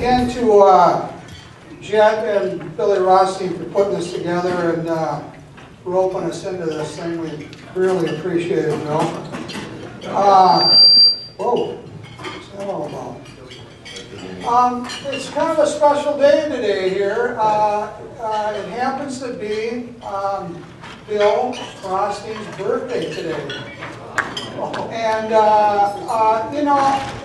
again to Jet and Billy Rothstein for putting this together and roping us into this thing. We really appreciate it, Bill. Whoa, what's that all about? It's kind of a special day today here. It happens to be Bill Rothstein's birthday today. And, you know,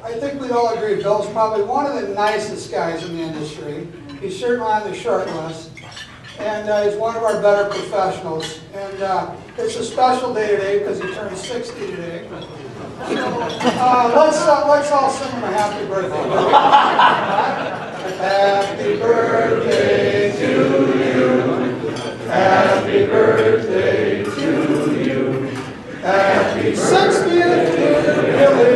I think we'd all agree Bill's probably one of the nicest guys in the industry. He's certainly on the short list. And he's one of our better professionals. And it's a special day today because he turned 60 today. So, let's all sing him a happy birthday. Happy birthday to you. Happy birthday to you. Happy 60th to Billy.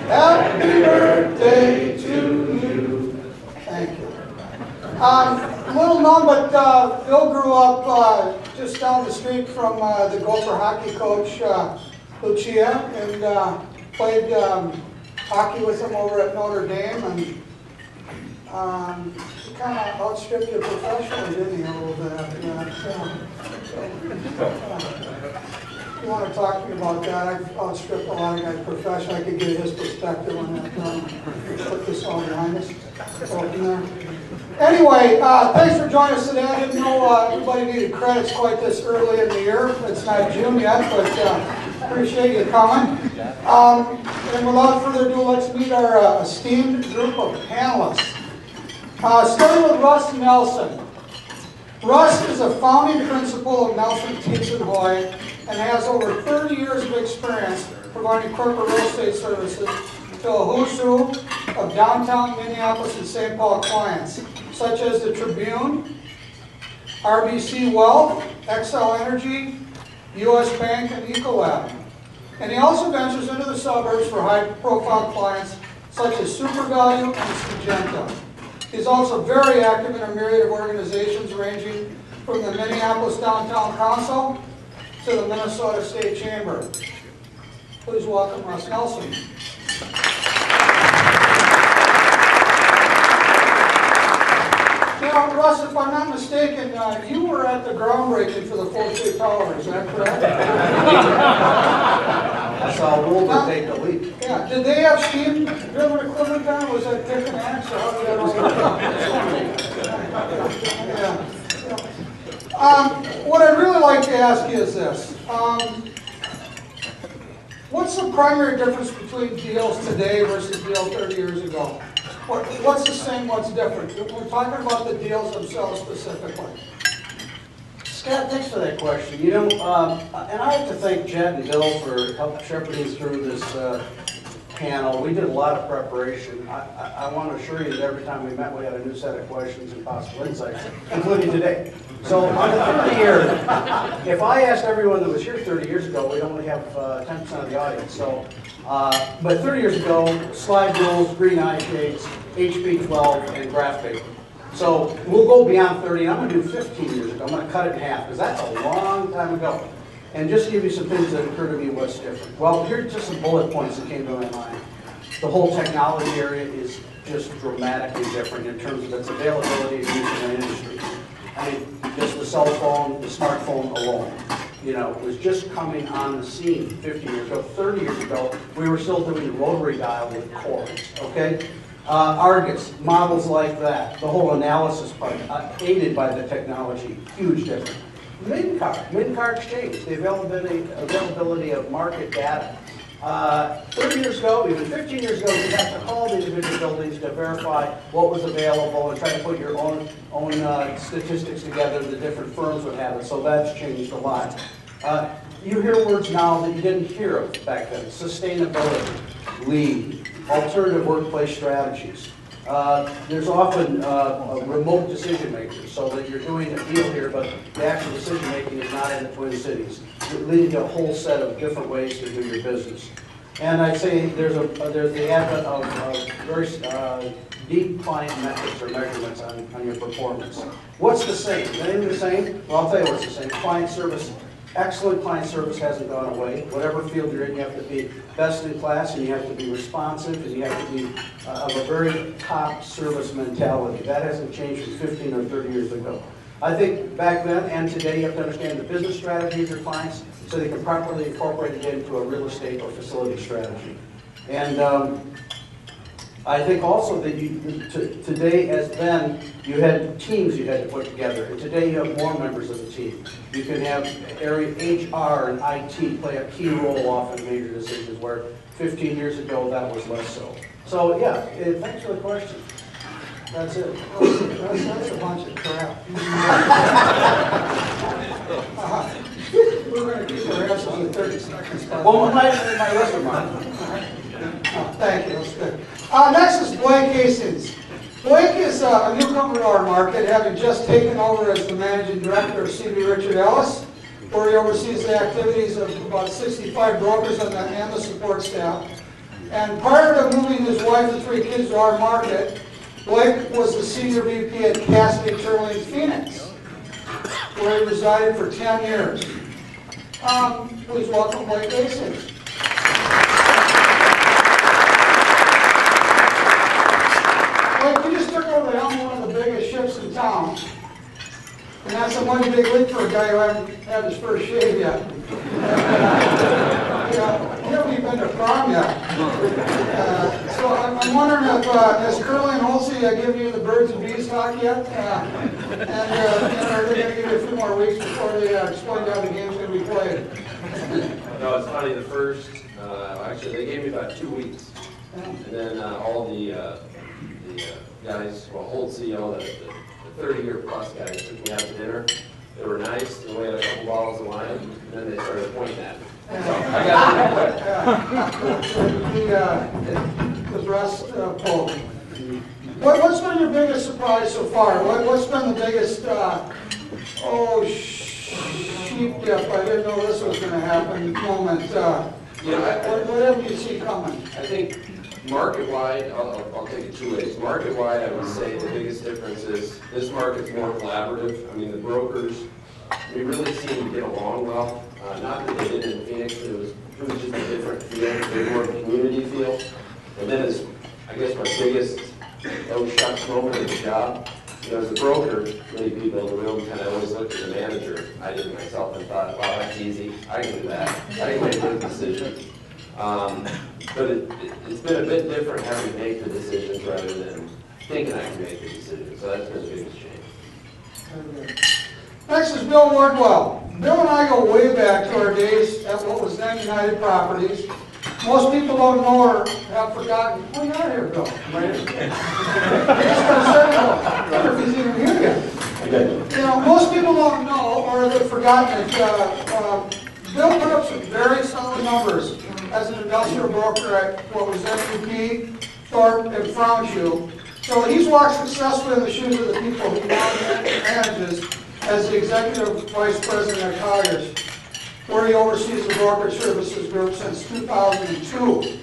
Happy birthday to you. Thank you. Little known, but Bill grew up just down the street from the Gopher hockey coach, Lucia, and played hockey with him over at Notre Dame, and he kind of outstripped you professionally, didn't he, a little bit after that? You want to talk to me about that? I've outstripped a lot of guys professionally. I could get his perspective on that. Put this all behind us. Anyway, thanks for joining us today. I didn't know everybody needed credits quite this early in the year. It's not June yet, but appreciate you coming. And without further ado, let's meet our esteemed group of panelists. Starting with Russ Nelson. Russ is a founding principal of Nelson Teets & Hoy and has over 30 years of experience providing corporate real estate services to a who's who of downtown Minneapolis and St. Paul clients, such as the Tribune, RBC Wealth, XL Energy, U.S. Bank, and Ecolab. And he also ventures into the suburbs for high-profile clients such as SuperValue and Syngenta. He's also very active in a myriad of organizations ranging from the Minneapolis Downtown Council to the Minnesota State Chamber. Please welcome Russ Nelson. Now, Russ, if I'm not mistaken, you were at the groundbreaking for the 4K Tower, is that correct? I saw Wilbur take the lead. Yeah, did they have steam driven equipment down? Was that Dick and Axe, or how did that all go? What I'd really like to ask you is this. What's the primary difference between deals today versus deals 30 years ago? What's the same, what's different? We're talking about the deals themselves specifically. Scott, thanks for that question. You know, and I have to thank Jet and Bill for helping shepherding through this panel. We did a lot of preparation. I want to assure you that every time we met, we had a new set of questions and possible insights, including today. So on the 30 year, if I asked everyone that was here 30 years ago, we'd only have 10% of the audience. So, but 30 years ago, slide rules, green eye shades, HP 12, and graph paper. So we'll go beyond 30, and I'm going to do 15 years ago. I'm going to cut it in half, because that's a long time ago. And just to give you some things that occur to me what's different. Well, here's just some bullet points that came to my mind. The whole technology area is just dramatically different in terms of its availability and use in the industry. I mean, just the cell phone, the smartphone alone, you know, was just coming on the scene 50 years ago. 30 years ago, we were still doing rotary dial with cords, okay? Argus, models like that, the whole analysis part, aided by the technology, huge difference. MNCAR exchange, the availability of market data. 30 years ago, even 15 years ago, you had to call the individual buildings to verify what was available and try to put your own statistics together. The different firms would have it, so that's changed a lot. You hear words now that you didn't hear of back then. Sustainability, lead, alternative workplace strategies. There's often remote decision makers, so that you're doing a deal here, but the actual decision making is not in the Twin Cities, leading to a whole set of different ways to do your business. And I'd say there's the advent of very deep client metrics or measurements on your performance. What's the same? Is anything the same? Well, I'll tell you what's the same. Client service excellent client service hasn't gone away. Whatever field you're in, you have to be best in class, and you have to be responsive, and you have to be of a very top service mentality. That hasn't changed from 15 or 30 years ago. I think back then and today, you have to understand the business strategy of your clients so they can properly incorporate it into a real estate or facility strategy. And I think also that today, as then, you had teams you had to put together, and today you have more members of the team. You can have area HR and IT play a key role often in major decisions, where 15 years ago that was less so. So yeah, thanks for the question. That's it. That's a bunch of crap. We're going to keep our answers in 30 seconds. Well, my rest of mine. Thank you, that's good. Next is Blake Hastings. Blake is a newcomer to our market, having just taken over as the managing director of CB Richard Ellis, where he oversees the activities of about 65 brokers and the support staff. And prior to moving his wife and 3 kids to our market, Blake was the senior VP at Cassidy Turling Phoenix, where he resided for 10 years. Please welcome Blake Hastings. Blake, you just took over the helm of one of the biggest ships in town. And that's a mighty big leap for a guy who hasn't had his first shave yet. You haven't even been to prom yet. So I'm wondering if, has Curly and Holsey given you the birds and bees talk yet? And are they going to give you a few more weeks before they explain how the game's going to be played? No, it's funny, the first, actually they gave me about 2 weeks. And then all the guys, well, Holsey, the 30-year plus guys took me out to dinner. They were nice, and we had a couple bottles of wine, and then they started pointing at me. So I got the breast poke. What's been your biggest surprise so far? What's been the biggest, sheep dip, I didn't know this was going to happen moment? What have you seen coming? I think market-wide, I'll take it 2 ways. Market-wide, I would say the biggest difference is this market's more collaborative. I mean, the brokers, we really seem to get along well. Not that they did in Phoenix, but it was just a different feel, more of a community feel. And then I guess my biggest oh shucks moment of the job, as a broker, many people in the room kind of always looked at the manager. I did myself and thought, wow, that's easy. I can do that. I can make good decisions. But it's been a bit different having to make the decisions rather than thinking I can make the decisions. So that's been the biggest change. Next is Bill Wardwell. Bill and I go way back to our days at what was then United Properties. Most people don't know or have forgotten. Oh, you're not here, Bill. Right? I wonder if he's even here yet. Most people don't know or have forgotten that Bill put up some very solid numbers as an industrial broker at what was NUP, Thorpe, and Frownshoe. So he's walked successfully in the shoes of the people he now manages as the Executive Vice President at Colliers, where he oversees the Brokerage Services Group since 2002.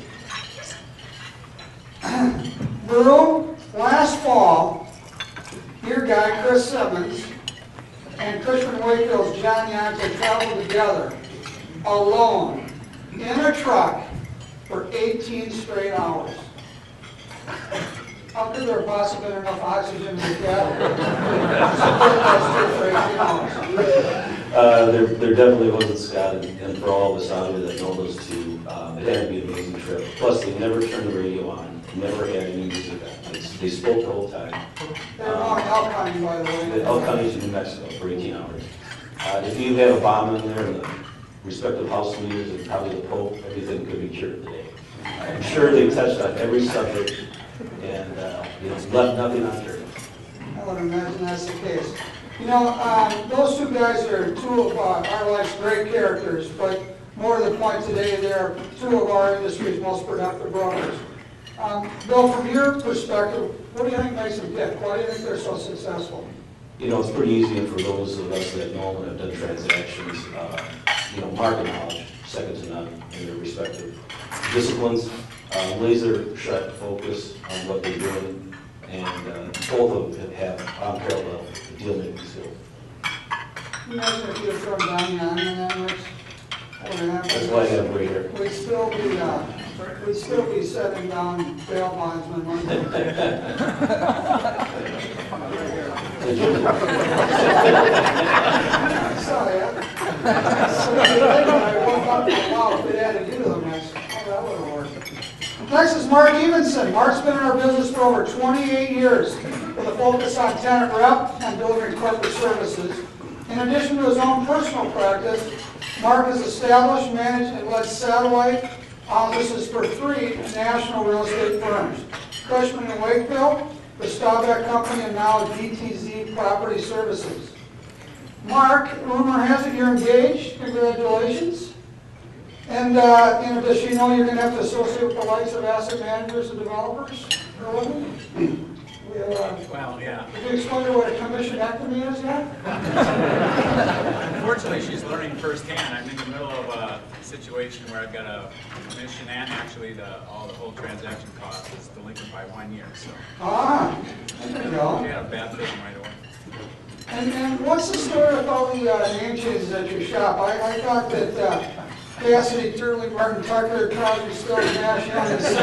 Brew, last fall, your guy, Chris Simmons, and Cushman Wakefield's John Yante traveled together, alone, in a truck, for 18 straight hours. How could there have possibly been enough oxygen in the cab? There definitely wasn't, Scott, and for all of us out there that know those two, it had to be an amazing trip. Plus, they never turned the radio on, never had any music on. They spoke the whole time. They were on Elk County, by the way. Elk County to New Mexico for 18 hours. If you had a bomb in there, and the respective house leaders and probably the Pope, everything could be cured today. I'm sure they touched on every subject and left nothing unturned. I would imagine that's the case. Those two guys are two of our life's great characters, but more to the point today, they're two of our industry's most productive brokers. Bill, from your perspective, what do you think makes them tick? Why do you think they're so successful? It's pretty easy, and for those of us that know and have done transactions, market knowledge, second to none in their respective disciplines, laser sharp focus on what they're doing, and both of them have unparalleled deal-making skills. You mentioned if you throw Donnie on in that, why I got a gray hair. we'd still be setting down bail bondsmen. wouldn't we? Sorry, I woke up and wow, if it had to do to them, that would have worked. Next is Mark Evenson. Mark's been in our business for over 28 years with a focus on tenant rep and delivering corporate services. In addition to his own personal practice, Mark has established, managed, and led satellite offices for 3 national real estate firms: Cushman & Wakefield, the Staubach Company, and now DTZ Property Services. Mark, rumor has it you're engaged. Congratulations. And does she know you're going to have to associate with the likes of asset managers and developers? Well, yeah. Can you explain to her what a commissionectomy is yet? Unfortunately, she's learning firsthand. I'm in the middle of a situation where I've got a commission and actually the whole transaction cost is delinquent by 1 year. So There you go. she had a baptism right away. And what's the story with all the name changes at your shop? I thought that Cassidy, Turley, Martin, Tucker, Crosby, Stills, Nash, Young, and Stills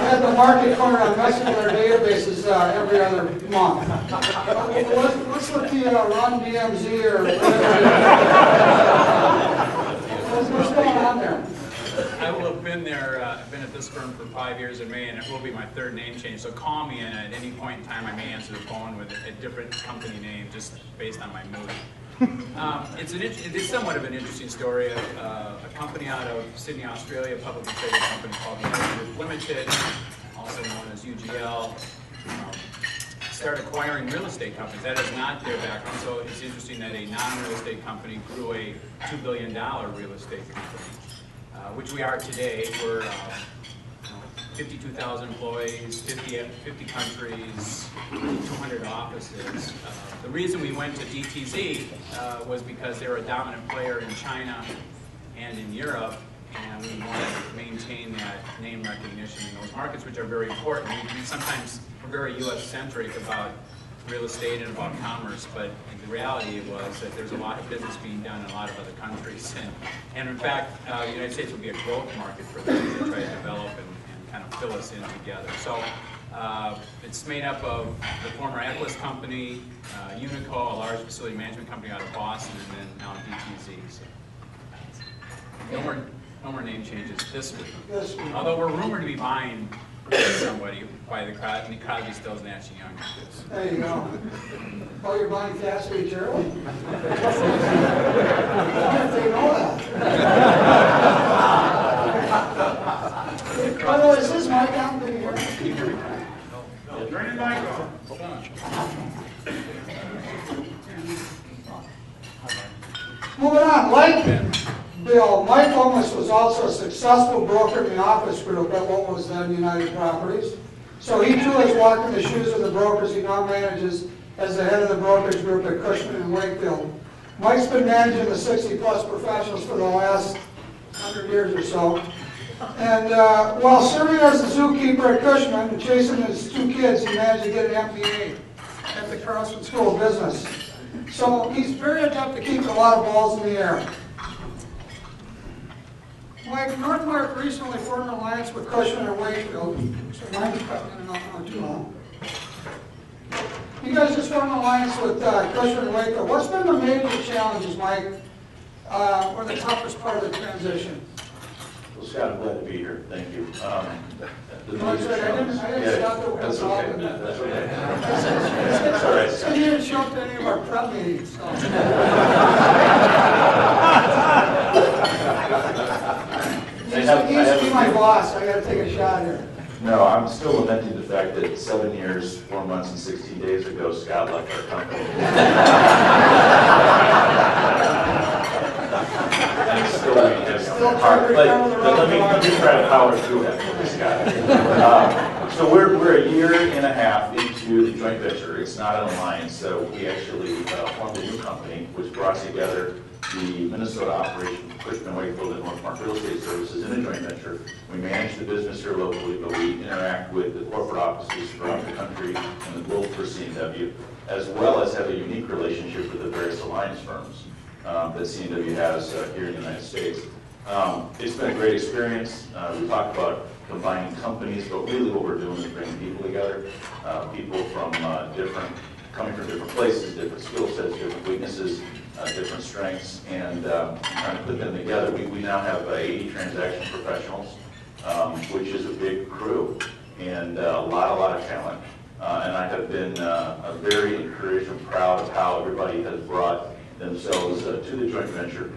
had the market corner on messing with their databases every other month. What's with the Run DMZ or whatever? What's going on there? I will have been there, I've been at this firm for 5 years in May, and it will be my 3rd name change. So call me, and at any point in time, I may answer the phone with a different company name, just based on my mood. It is somewhat of an interesting story. A company out of Sydney, Australia, a publicly traded company called United Group Limited, also known as UGL, started acquiring real estate companies. That is not their background, so it's interesting that a non-real estate company grew a $2 billion real estate company, which we are today. We're 52,000 employees, 50 countries, 200 offices. The reason we went to DTZ was because they were a dominant player in China and in Europe, and we wanted to maintain that name recognition in those markets, which are very important. We sometimes we're very U.S.-centric about real estate and about commerce, but the reality was that there's a lot of business being done in a lot of other countries. And in fact, the United States would be a growth market for them to try to develop and kind of fill us in together. So it's made up of the former Atlas company, Unico, a large facility management company out of Boston, and then now DTZ. So no more name changes this week. Although we're rumored to be buying somebody by the Crosby, Stills, Nash & Young. There you go. Oh, you're buying Cassidy Turley? They know that. By the way, is this mic on? Can you hear me? Turn your mic on. Moving on, like Bill, Mike Lomas was also a successful broker in the office group at what was then United Properties. So he too has walked in the shoes of the brokers he now manages as the head of the brokerage group at Cushman & Wakefield. Mike's been managing the 60-plus professionals for the last 100 years or so. And while serving as the zookeeper at Cushman and chasing his 2 kids, he managed to get an MBA at the Carlson School of Business. So he's very adept to keep a lot of balls in the air. Mike, Northmark recently formed an alliance with Cushman & Wakefield. So mine's cutting in and out not too long. You guys just formed an alliance with Cushman & Wakefield. What's been the major challenges, Mike, or the toughest part of the transition? Well, Scott, I'm glad to be here. Thank you. I didn't stop it. That's okay. That's okay. That's all right. So you didn't show up to any of our prep meetings. So. He used to be my boss. I got to take a shot here. No, I'm still lamenting the fact that 7 years, 4 months, and 16 days ago, Scott left our company. And it's still hard. But let me try to power through it, Scott. So we're a year and a half into the joint venture. It's not an alliance, so we actually formed a new company, which brought together the Minnesota operation, Cushman & Wakefield and Northmark Real Estate Services in a joint venture. We manage the business here locally, but we interact with the corporate offices throughout the country and the globe for C&W, as well as have a unique relationship with the various alliance firms. that C&W has here in the United States. It's been a great experience. We talked about combining companies, but really what we're doing is bringing people together, people from coming from different places, different skill sets, different weaknesses, different strengths, and trying to put them together. We now have 80 transaction professionals, which is a big crew, and a lot of talent. And I have been very encouraged and proud of how everybody has brought themselves to the joint venture.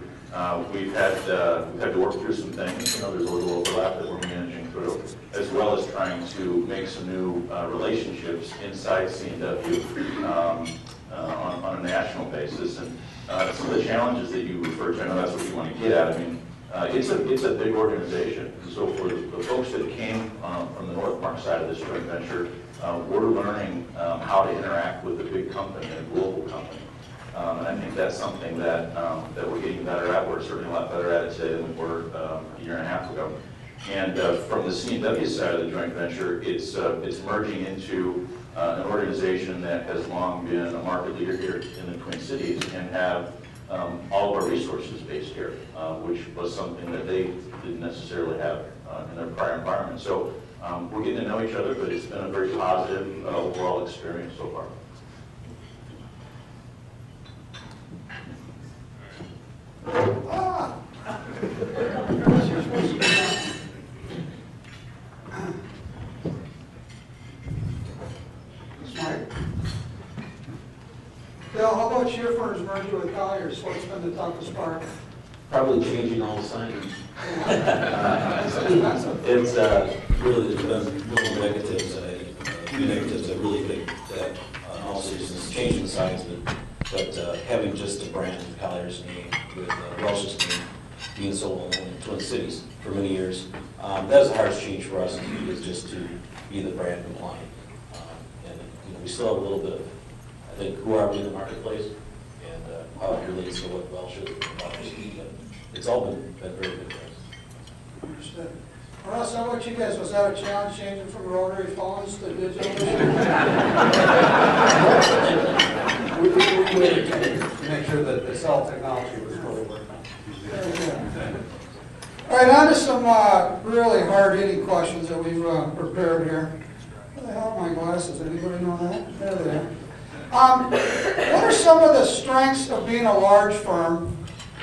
We've had to work through some things. There's a little overlap that we're managing through, as well as trying to make some new relationships inside C&W on a national basis. And some of the challenges that you referred to, I know that's what you want to get at. I mean, it's a big organization. And so for the folks that came from the Northmark side of this joint venture, we're learning how to interact with a big company, a global company. And I think that's something that we're getting better at. We're certainly a lot better at it today than we were a year and a half ago. And from the C&W side of the joint venture, it's merging into an organization that has long been a market leader here in the Twin Cities and have all of our resources based here, which was something that they didn't necessarily have in their prior environment. So we're getting to know each other, but it's been a very positive overall experience so far. Ah! Mike? Bill, how about your firm's merger with Colliers? What's been the toughest part? Probably changing all the signage. It's expensive. It's really, there's been little negatives. Few negatives I really think that in all seriousness, changing the signs, but having just a brand of Colliers name with Welsh's name being so well known in Twin Cities for many years, that was the hardest change for us, is just to be the brand compliant. And we still have a little bit of, I think, who are we in the marketplace and how it relates to what Welsh is. It's all been very good for us. Understood. Russ, how about you guys? Was that a challenge changing from rotary phones to digital? We waited to make sure that the cell technology was really working. All right, on to some really hard-hitting questions that we've prepared here. Where the hell are my glasses? Anybody know that? There they are. What are some of the strengths of being a large firm,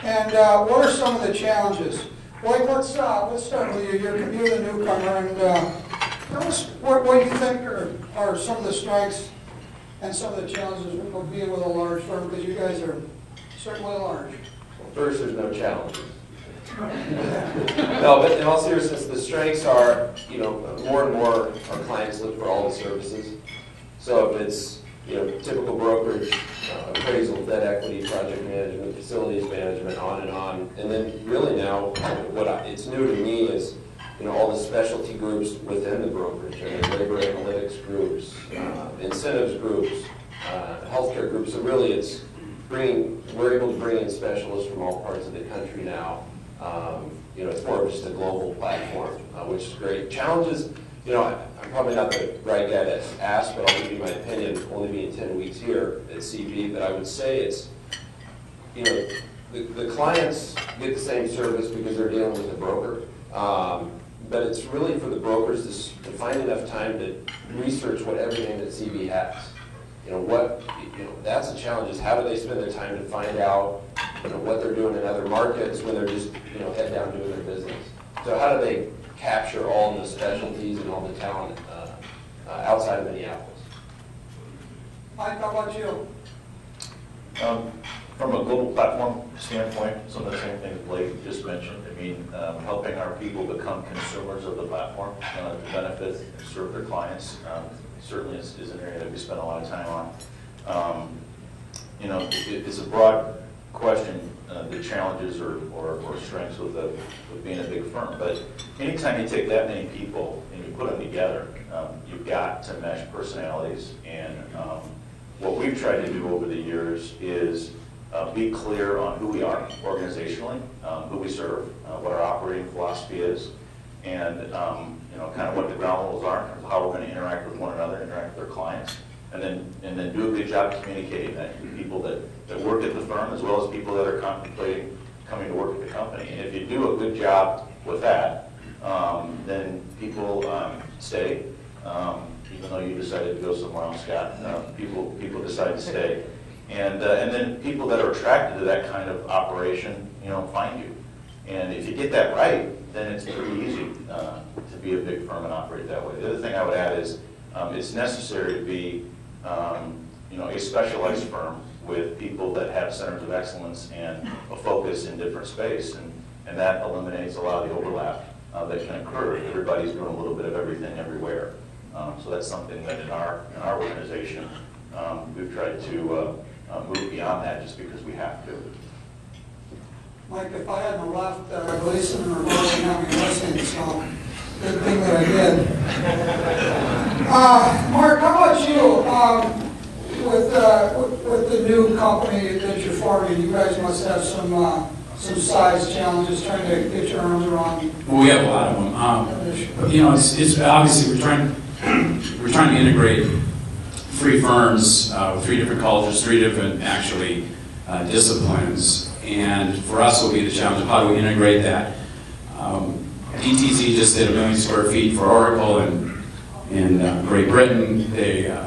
and what are some of the challenges? Blake, let's start with you. You're the newcomer, and tell us what you think are some of the strengths and some of the challenges of being with a large firm, because you guys are certainly large. First, there's no challenges. No, but in all seriousness, the strengths are, more and more our clients look for all the services. So if it's, typical brokerage, appraisal, debt equity, project management, facilities management, on and on. And then really now, it's new to me is, all the specialty groups within the brokerage. Labor analytics groups, incentives groups, healthcare groups. So really we're able to bring in specialists from all parts of the country now. It's more of just a global platform, which is great. Challenges, I'm probably not the right guy to ask, but I'll give you my opinion, only being 10 weeks here at CV, but I would say it's, the clients get the same service because they're dealing with a broker. But it's really for the brokers to find enough time to research everything that CV has. That's a challenge, is how do they spend their time to find out, what they're doing in other markets when they're just, head down doing their business. So how do they capture all the specialties and all the talent outside of Minneapolis? Mike, how about you? From a global platform standpoint, some of the same things Blake just mentioned. I mean, helping our people become consumers of the platform to benefit and serve their clients certainly is an area that we spend a lot of time on. It's a broad question, the challenges or strengths with being a big firm. But anytime you take that many people and you put them together, you've got to mesh personalities. And what we've tried to do over the years is be clear on who we are organizationally, who we serve, what our operating philosophy is, and kind of what the ground rules are, how we're going to interact with one another, interact with our clients. and then do a good job communicating that to people that work at the firm as well as people that are contemplating coming to work at the company. And if you do a good job with that, then people stay. Even though you decided to go somewhere else, Scott, people decide to stay. And then people that are attracted to that kind of operation, find you. And if you get that right, then it's pretty easy to be a big firm and operate that way. The other thing I would add is it's necessary to be a specialized firm with people that have centers of excellence and a focus in different space, and that eliminates a lot of the overlap that can occur. Everybody's doing a little bit of everything everywhere. So that's something that in our organization we've tried to move beyond that just because we have to. Mike, if I hadn't left, Gleason or Morgan had me listening, so good thing that I did. Mark, how about you? With the new company that you're forming, you guys must have some size challenges trying to get your arms around. Well, we have a lot of them. It's obviously we're trying to integrate 3 firms with 3 different cultures, 3 different actually disciplines. And for us, will be the challenge of how do we integrate that. DTZ just did 1 million square feet for Oracle in Great Britain.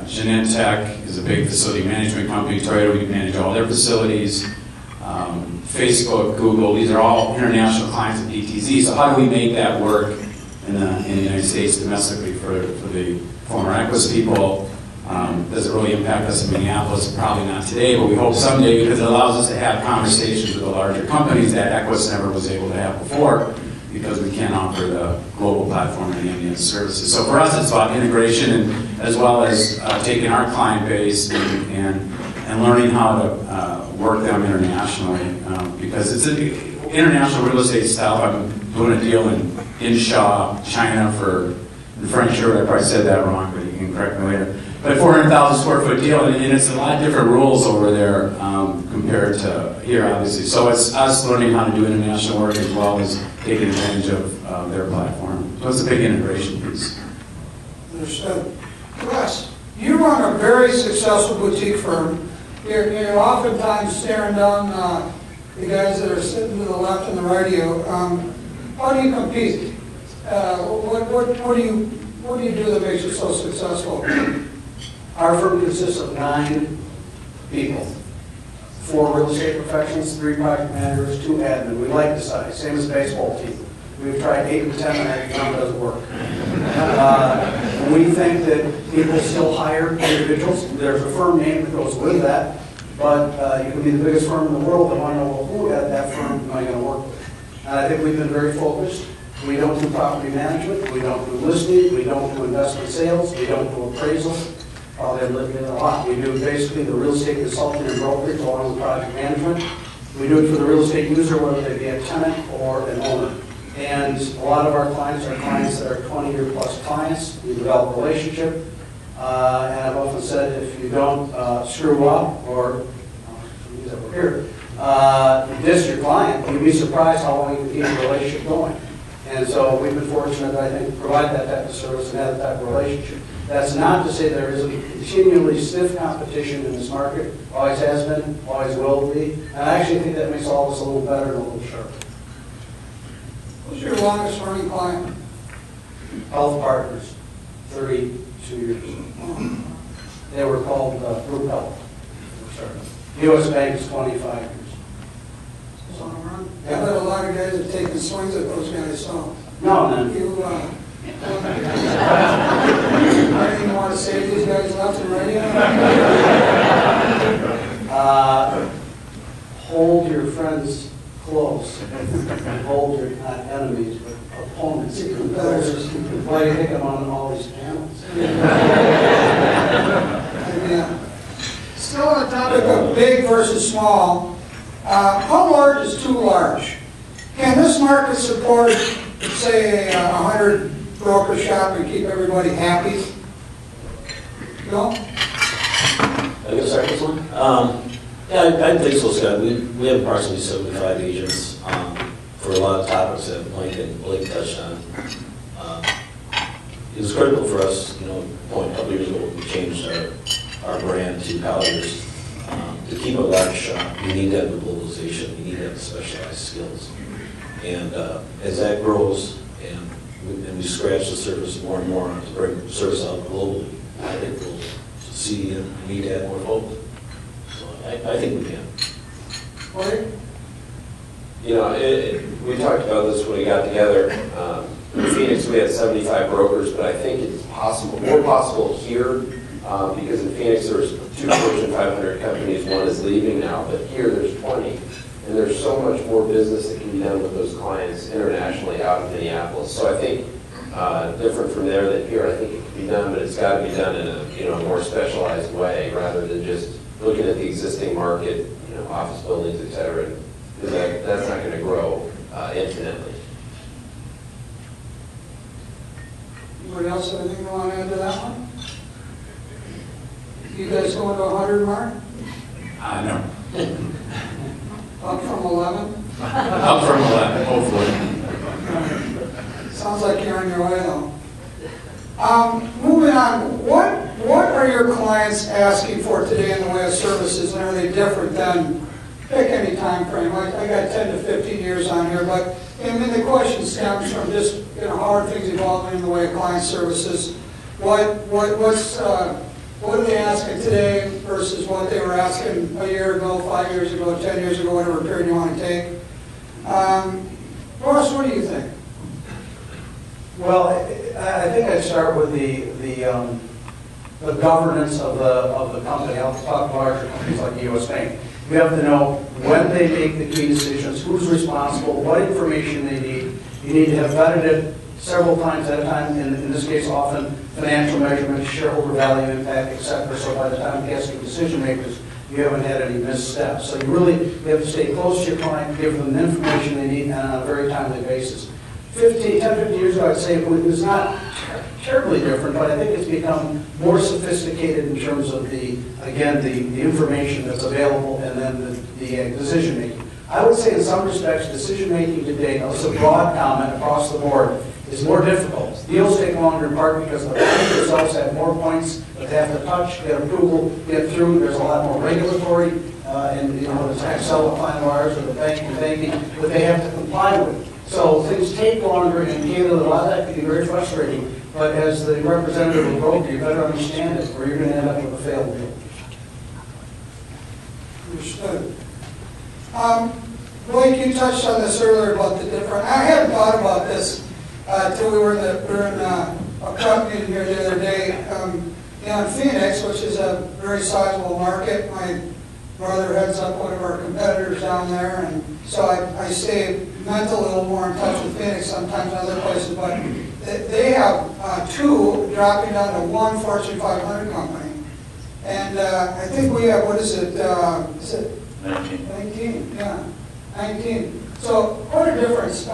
Genentech is a big facility management company. Toyota, we manage all their facilities. Facebook, Google, these are all international clients of DTZ. So how do we make that work in the United States domestically for the former Equus people? Does it really impact us in Minneapolis? Probably not today, but we hope someday, because it allows us to have conversations with the larger companies that Equus never was able to have before, because we can't offer the global platform and the ambient services. So for us, it's about integration, and as well as taking our client base and learning how to work them internationally, because it's international real estate style. I'm doing a deal in Shaw, China in French, sure, I probably said that wrong, but you can correct me later. But 400,000 square foot deal, and it's a lot different rules over there compared to here, obviously. So it's us learning how to do international work as well as taking advantage of their platform. So it's a big integration piece. Understood. Wes, you run a very successful boutique firm. You're oftentimes staring down the guys that are sitting to the left and the right of you. How do you compete? What do you do that makes you so successful? Our firm consists of 9 people. 4 real estate professionals, 3 project managers, 2 admin. We like the size, same as a baseball team. We've tried 8 and 10 and every time it doesn't work. We think that people still hire individuals. There's a firm name that goes with that, but you can be the biggest firm in the world and want to know, well, who at that firm am I going to work with? And I think we've been very focused. We don't do property management, we don't do listing, we don't do investment sales, we don't do appraisals. They're living in a lot. We do basically the real estate consulting and brokerage along with project management. We do it for the real estate user, whether they be a tenant or an owner. And a lot of our clients are clients that are 20-year plus clients. We develop a relationship. And I've often said if you don't screw up or use that word here, diss your client, you'd be surprised how long you can keep a relationship going. And so we've been fortunate, I think, to provide that type of service and have that type of relationship. That's not to say there isn't continually stiff competition in this market. Always has been, always will be. And I actually think that makes all of us a little better and a little sharper. Who's your longest running client? Health Partners, 32 years. They were called Group Health. U.S. Bank is 25 years. Long run? I bet a lot of guys have taken swings at those guys, so. No, none. You, anything you want to say to these guys left and right? Hold your friends close. Hold your, not enemies, but opponents. Why do you think I'm on all these panels? Yeah. Still on the topic of big versus small, how large is too large? Can this market support, say, 100 broker shop and keep everybody happy? No? I can start this one. Yeah, I think so, Scott. We have approximately 75 agents for a lot of topics that Mike and Blake touched on. It was critical for us, a couple years ago, we changed our brand to Colliers. To keep a large shop, you need to have the globalization, you need to have the specialized skills. And as that grows and we scratch the surface more and more to bring service out globally, I think we'll see and need to add more folks. So I think we can. Corey? You know, we talked about this when we got together. In Phoenix, we had 75 brokers, but I think it's possible, more possible here, because in Phoenix, there's 2 Fortune 500 companies, one is leaving now, but here there's 20. And there's so much more business that can be done with those clients internationally out of Minneapolis. So I think different from there than here, I think it can be done, but it's got to be done in a more specialized way rather than just looking at the existing market, office buildings, et cetera, because that's not going to grow infinitely. Anybody else have anything you want to add to that one? You guys going to 100, Mark? No. Up from 11? Up from 11, hopefully. Sounds like you're on your way though. Moving on, what are your clients asking for today in the way of services, and are they different than, pick any time frame? I got 10 to 15 years on here, but I mean the question stems from just how are things evolving in the way of client services? What are they asking today versus what they were asking a year ago, 5 years ago, 10 years ago, whatever period you want to take? Ross, what do you think? Well, I think I'd start with the governance of the company. I'll talk larger companies like U.S. Bank. You have to know when they make the key decisions, who's responsible, what information they need. You need to have vetted it several times at a time, in this case often financial measurements, shareholder value impact, etc. So by the time you get to decision makers, you haven't had any missteps. So you have to stay close to your client, give them the information they need on a very timely basis. 10, 15 years ago, I'd say it was not terribly different, but I think it's become more sophisticated in terms of the information that's available and then the decision making. I would say in some respects, decision making today, now this is a broad comment across the board, is more difficult. Deals take longer in part because the banks themselves have more points that they have to touch, get approval, get through. There's a lot more regulatory, and the tax settlement plan of ours or the banking that they have to comply with. So things take longer, and a lot of that can be very frustrating. But as the representative of the broker, you better understand it, or you're going to end up with a failed deal. Understood. Blake, you touched on this earlier about the different. I hadn't thought about this until we were in a prep meeting here the other day. In Phoenix, which is a very sizable market, my brother heads up one of our competitors down there, and so I stay mentally a little more in touch with Phoenix sometimes in other places, but they have 2 dropping down to 1 Fortune 500 company. And I think we have, is it 19? 19, yeah, 19. So what a difference.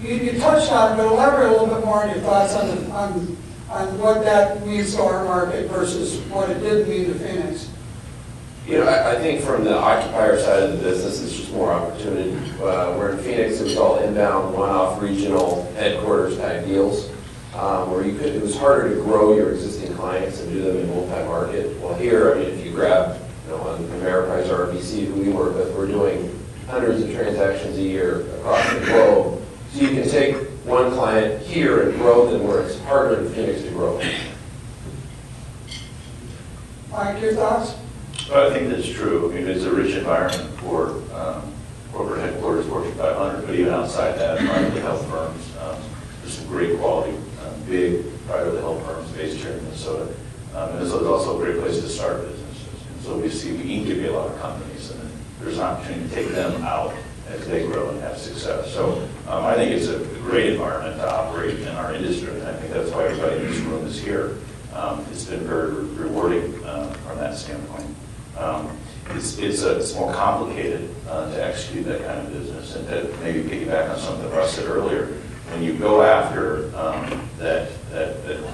You touched on it, but elaborate a little bit more on your thoughts on what that means to our market versus what it did mean to Phoenix. I think from the occupier side of the business, it's just more opportunity. Where in Phoenix, it was all inbound, one-off regional headquarters type deals, where it was harder to grow your existing clients and do them in multi-market. Well, here, if you grab, on Ameriprise or RBC, who we work with, we're doing hundreds of transactions a year across the globe. So you can take one client here and grow them where it's harder in Phoenix to grow. Mike, your thoughts? Well, I think that's true. It's a rich environment for corporate headquarters, Fortune 500, but even outside that, privately held firms. There's some great quality, big privately held firms based here in Minnesota. And so it's also a great place to start businesses. And so we see we incubate a lot of companies, and there's an opportunity to take them out as they grow and have success. So I think it's a great environment to operate in our industry, and I think that's why everybody in this room is here. It's been very rewarding from that standpoint. It's more complicated to execute that kind of business, and to maybe piggyback on something Russ said earlier. When you go after that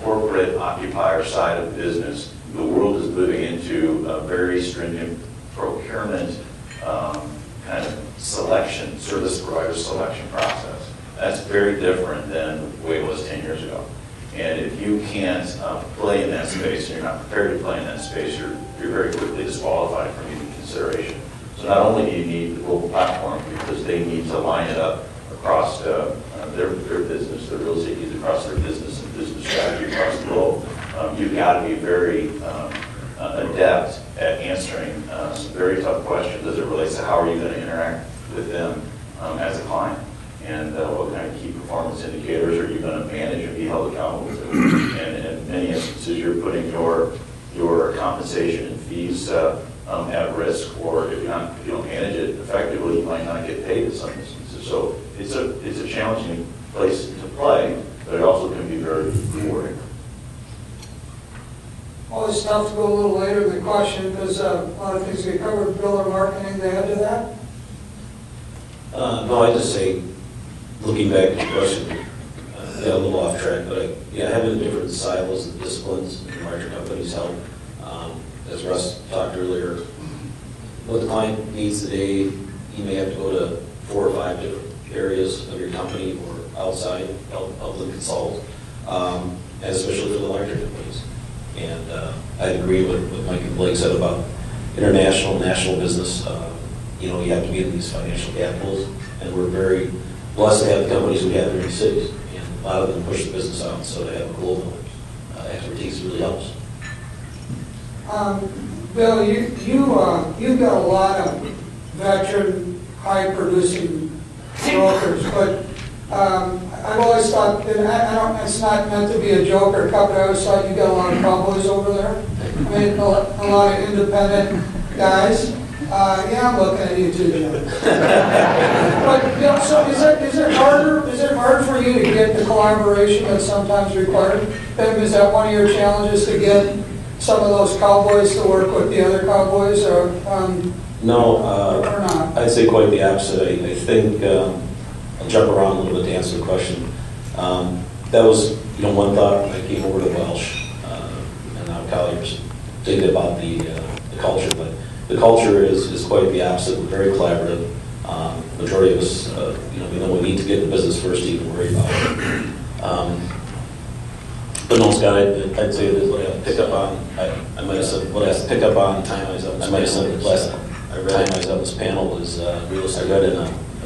corporate occupier side of business, the world is moving into a very stringent procurement kind of selection, service provider selection process. That's very different than the way it was 10 years ago. And if you can't play in that space, and you're not prepared to play in that space, you're very quickly disqualified from any consideration. So not only do you need the global platform, because they need to line it up across their business, their real estate needs across their business and business strategy across the globe. You've got to be very adept at answering some very tough questions as it relates to how are you going to interact with them as a client, and what kind of key performance indicators are you going to manage and be held accountable to. And in many instances, you're putting your compensation and fees at risk, or if you don't manage it effectively, you might not get paid in some instances. So it's a challenging place to play, but it also can be very rewarding. Well, it's tough to go a little later in the question because a lot of things get covered. Bill or Mark, anything to add to that? No, I just say, looking back at your question, got a little off track, but having different silos and disciplines in larger companies help. As Russ talked earlier, what the client needs today, you may have to go to 4 or 5 different areas of your company or outside, help them consult, and especially for the larger companies. And I agree with what Mike and Blake said about international, national business. You have to be in these financial capitals, and we're very blessed to have the companies we have in these cities, and a lot of them push the business out, so to have a global expertise really helps. Bill, you've got a lot of veteran, high-producing brokers, but I've always thought, and it's not meant to be a joke or a cut, but I always thought you got a lot of cowboys over there. I mean, a lot of independent guys. Yeah, I'm looking at you too, Jim. But so is it hard for you to get the collaboration that's sometimes required? Is that one of your challenges, to get some of those cowboys to work with the other cowboys, or no? Or not? I'd say quite the opposite. I think I'll jump around a little bit to answer the question. That was one thought. I came over to Welsh and now Colliers, thinking about the culture, but the culture is quite the opposite. We're very collaborative. Majority of us, we know we need to get in the business first to even worry about it. But no, Scott, I'd say that what I pick up on, I might have said what I pick up on time I was up. I might have said last time I was on this panel was real estate. I read in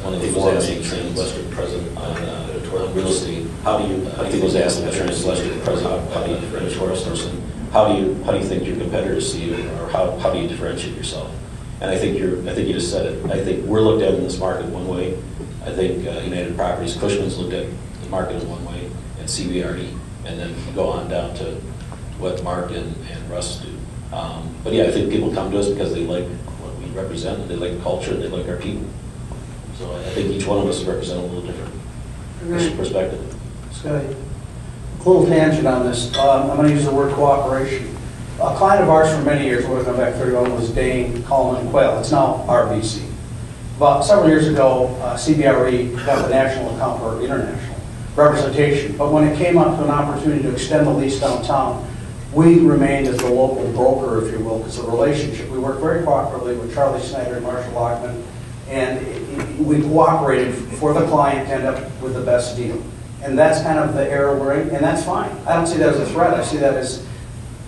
one of the forums saying Western president on real estate. How do you think it was asked the Western president? How do you differentiate yourself? How do you think your competitors see you, or how do you differentiate yourself? And I think you just said it. I think we're looked at in this market one way. I think United Properties, Cushman's looked at the market in one way, and CBRE, and then go on down to what Mark and Russ do. But yeah, I think people come to us because they like what we represent, they like the culture, they like our people. So I think each one of us represent a little different perspective. Scotty, a little tangent on this. I'm going to use the word cooperation. A client of ours for many years, we're going back 31, was Dane, Coleman, and Quayle. It's now RBC. About several years ago, CBRE got the national account for international representation. But when it came up to an opportunity to extend the lease downtown, we remained as the local broker, if you will, because of the relationship. We worked very cooperatively with Charlie Snyder and Marshall Lockman, and we cooperated for the client to end up with the best deal. And that's kind of the era we're in, and that's fine. I don't see that as a threat. I see that as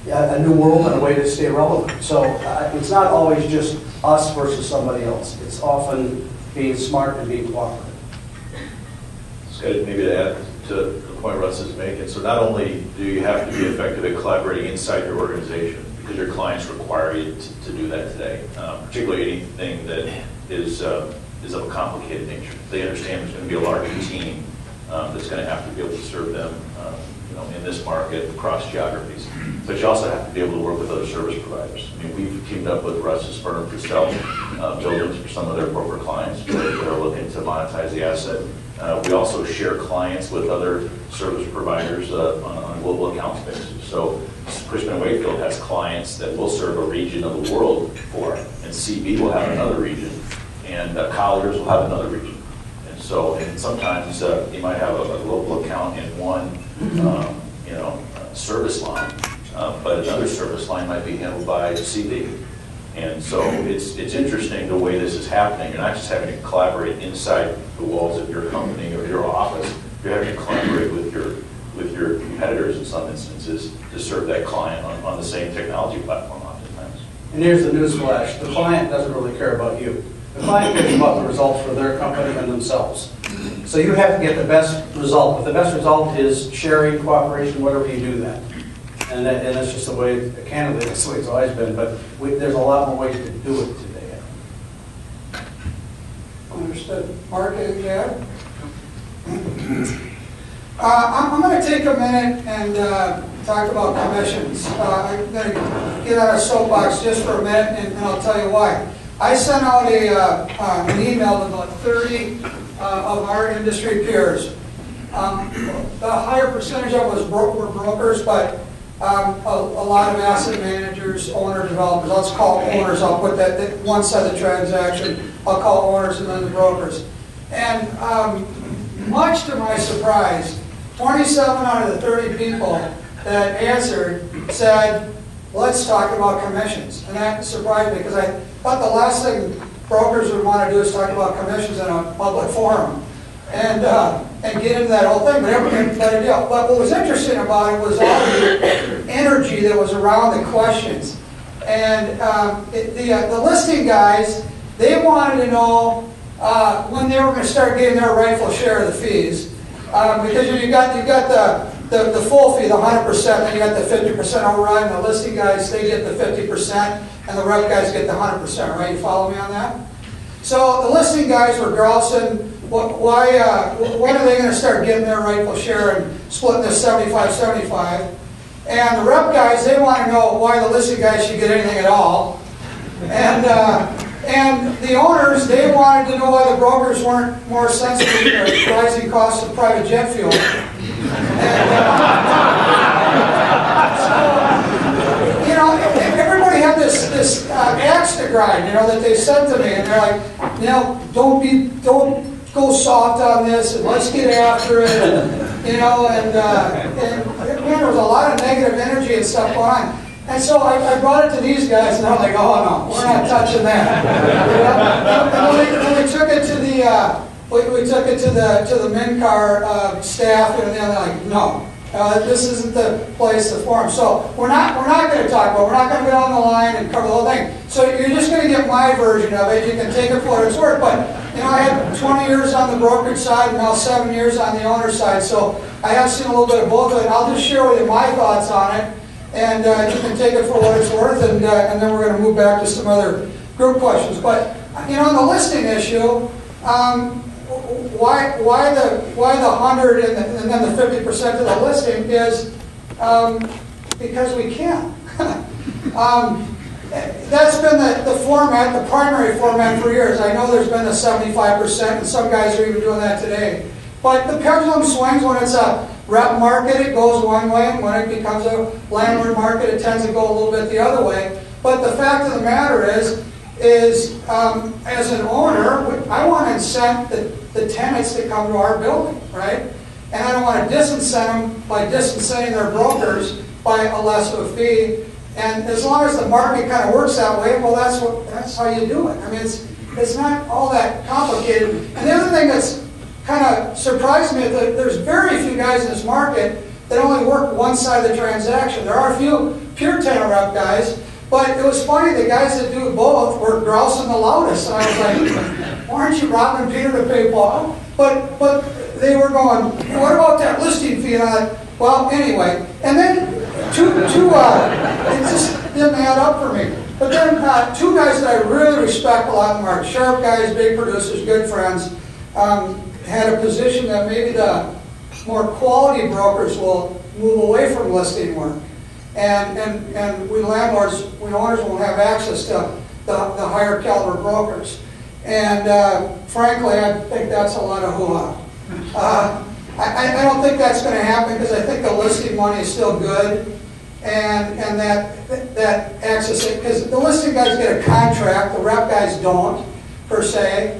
a new world and a way to stay relevant. So it's not always just us versus somebody else. It's often being smart and being cooperative. Scott, maybe to add to the point Russ is making, so not only do you have to be effective at collaborating inside your organization, because your clients require you to do that today, particularly anything that is of a complicated nature. They understand there's going to be a larger team that's going to have to be able to serve them in this market across geographies. But you also have to be able to work with other service providers. I mean, we've teamed up with Russ's firm to sell buildings for some of their corporate clients that are looking to monetize the asset. We also share clients with other service providers on a global accounts basis. So Cushman & Wakefield has clients that will serve a region of the world for, and CB will have another region, and Colliers will have another region. And sometimes you might have a local account in one service line, but another service line might be handled by CB. And so it's interesting the way this is happening. You're not just having to collaborate inside the walls of your company or your office. You're having to collaborate with your with your competitors in some instances to serve that client on the same technology platform oftentimes. And here's the newsflash, the client doesn't really care about you. The client cares about the results for their company and themselves. So you have to get the best result, but the best result is sharing, cooperation, whatever you do that. And that's just the way, candidly, that's the way it's always been, but there's a lot more ways to do it today. Understood. Mark, anything to add? I'm going to take a minute and talk about commissions. I'm going to get out of soapbox just for a minute, and I'll tell you why. I sent out an email to about 30 of our industry peers. The higher percentage of us were brokers, but a lot of asset managers, owner developers. Let's call owners. I'll put that one side of the transaction. I'll call owners and then the brokers. And much to my surprise, 27 out of the 30 people that answered said, let's talk about commissions. And that surprised me because I thought the last thing brokers would want to do is talk about commissions in a public forum and get into that whole thing. But everybody did. But what was interesting about it was all the energy that was around the questions. And the listing guys, they wanted to know when they were going to start getting their rightful share of the fees. Because you got the full fee, the 100%, then you got the 50% override, and the listing guys, they get the 50%, and the rep guys get the 100%, right? You follow me on that? So the listing guys were grousing, when are they going to start getting their rightful share and splitting this 75-75? And the rep guys, they want to know why the listing guys should get anything at all. And the owners, they wanted to know why the brokers weren't more sensitive to the rising costs of private jet fuel. And, so, you know, everybody had this axe to grind, you know, that they said to me, and they're like, you know, don't go soft on this, and let's get after it, and, you know, and man, there was a lot of negative energy and stuff going on. And so I brought it to these guys, and they're like, "Oh no, we're not touching that." And we took it to the MNCAR staff, and they're like, "No, this isn't the place, the forum." So we're not going to talk about. We're not going to go down the line and cover the whole thing. So you're just going to get my version of it. You can take it for what it's worth. But you know, I had 20 years on the brokerage side, and now 7 years on the owner side. So I have seen a little bit of both of it. I'll just share with you my thoughts on it. And you can take it for what it's worth, and then we're going to move back to some other group questions. But you know, on the listing issue, why the 100 and then the 50% of the listing is because we can. That's been the format, the primary format for years. I know there's been a 75%, and some guys are even doing that today. But the pendulum swings when it's a rep market, it goes one way, and when it becomes a landlord market, it tends to go a little bit the other way. But the fact of the matter is as an owner, I want to incent the tenants to come to our building, right? And I don't want to disincent them by disincenting their brokers by a less of a fee. And as long as the market kind of works that way, well, that's how you do it. I mean, it's not all that complicated. And the other thing that's kind of surprised me is that there's very few guys in this market that only work one side of the transaction. There are a few pure tenant rep guys, but it was funny, the guys that do both were grousing the loudest. And I was like, why aren't you robbing Peter to pay Paul? But they were going, what about that listing fee? And I'm like, well, anyway. And then it just didn't add up for me. But then two guys that I really respect a lot in the market, sharp guys, big producers, good friends, had a position that maybe the more quality brokers will move away from listing work. And we landlords, we owners won't have access to the higher caliber brokers. And frankly, I think that's a lot of hoo-ha. I don't think that's going to happen because I think the listing money is still good. And that access, because the listing guys get a contract, the rep guys don't, per se.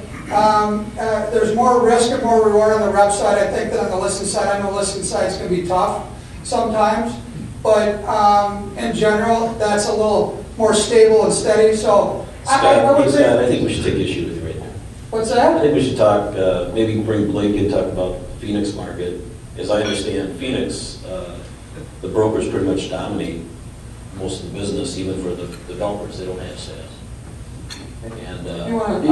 There's more risk and more reward on the rep side, I think, than on the listing side. I know listing sides can be tough sometimes, but in general, that's a little more stable and steady. So I think we should take issue with you right now. What's that? I think we should talk, maybe bring Blake and talk about the Phoenix market as I understand Phoenix, the brokers pretty much dominate most of the business, even for the developers. They don't have sales. And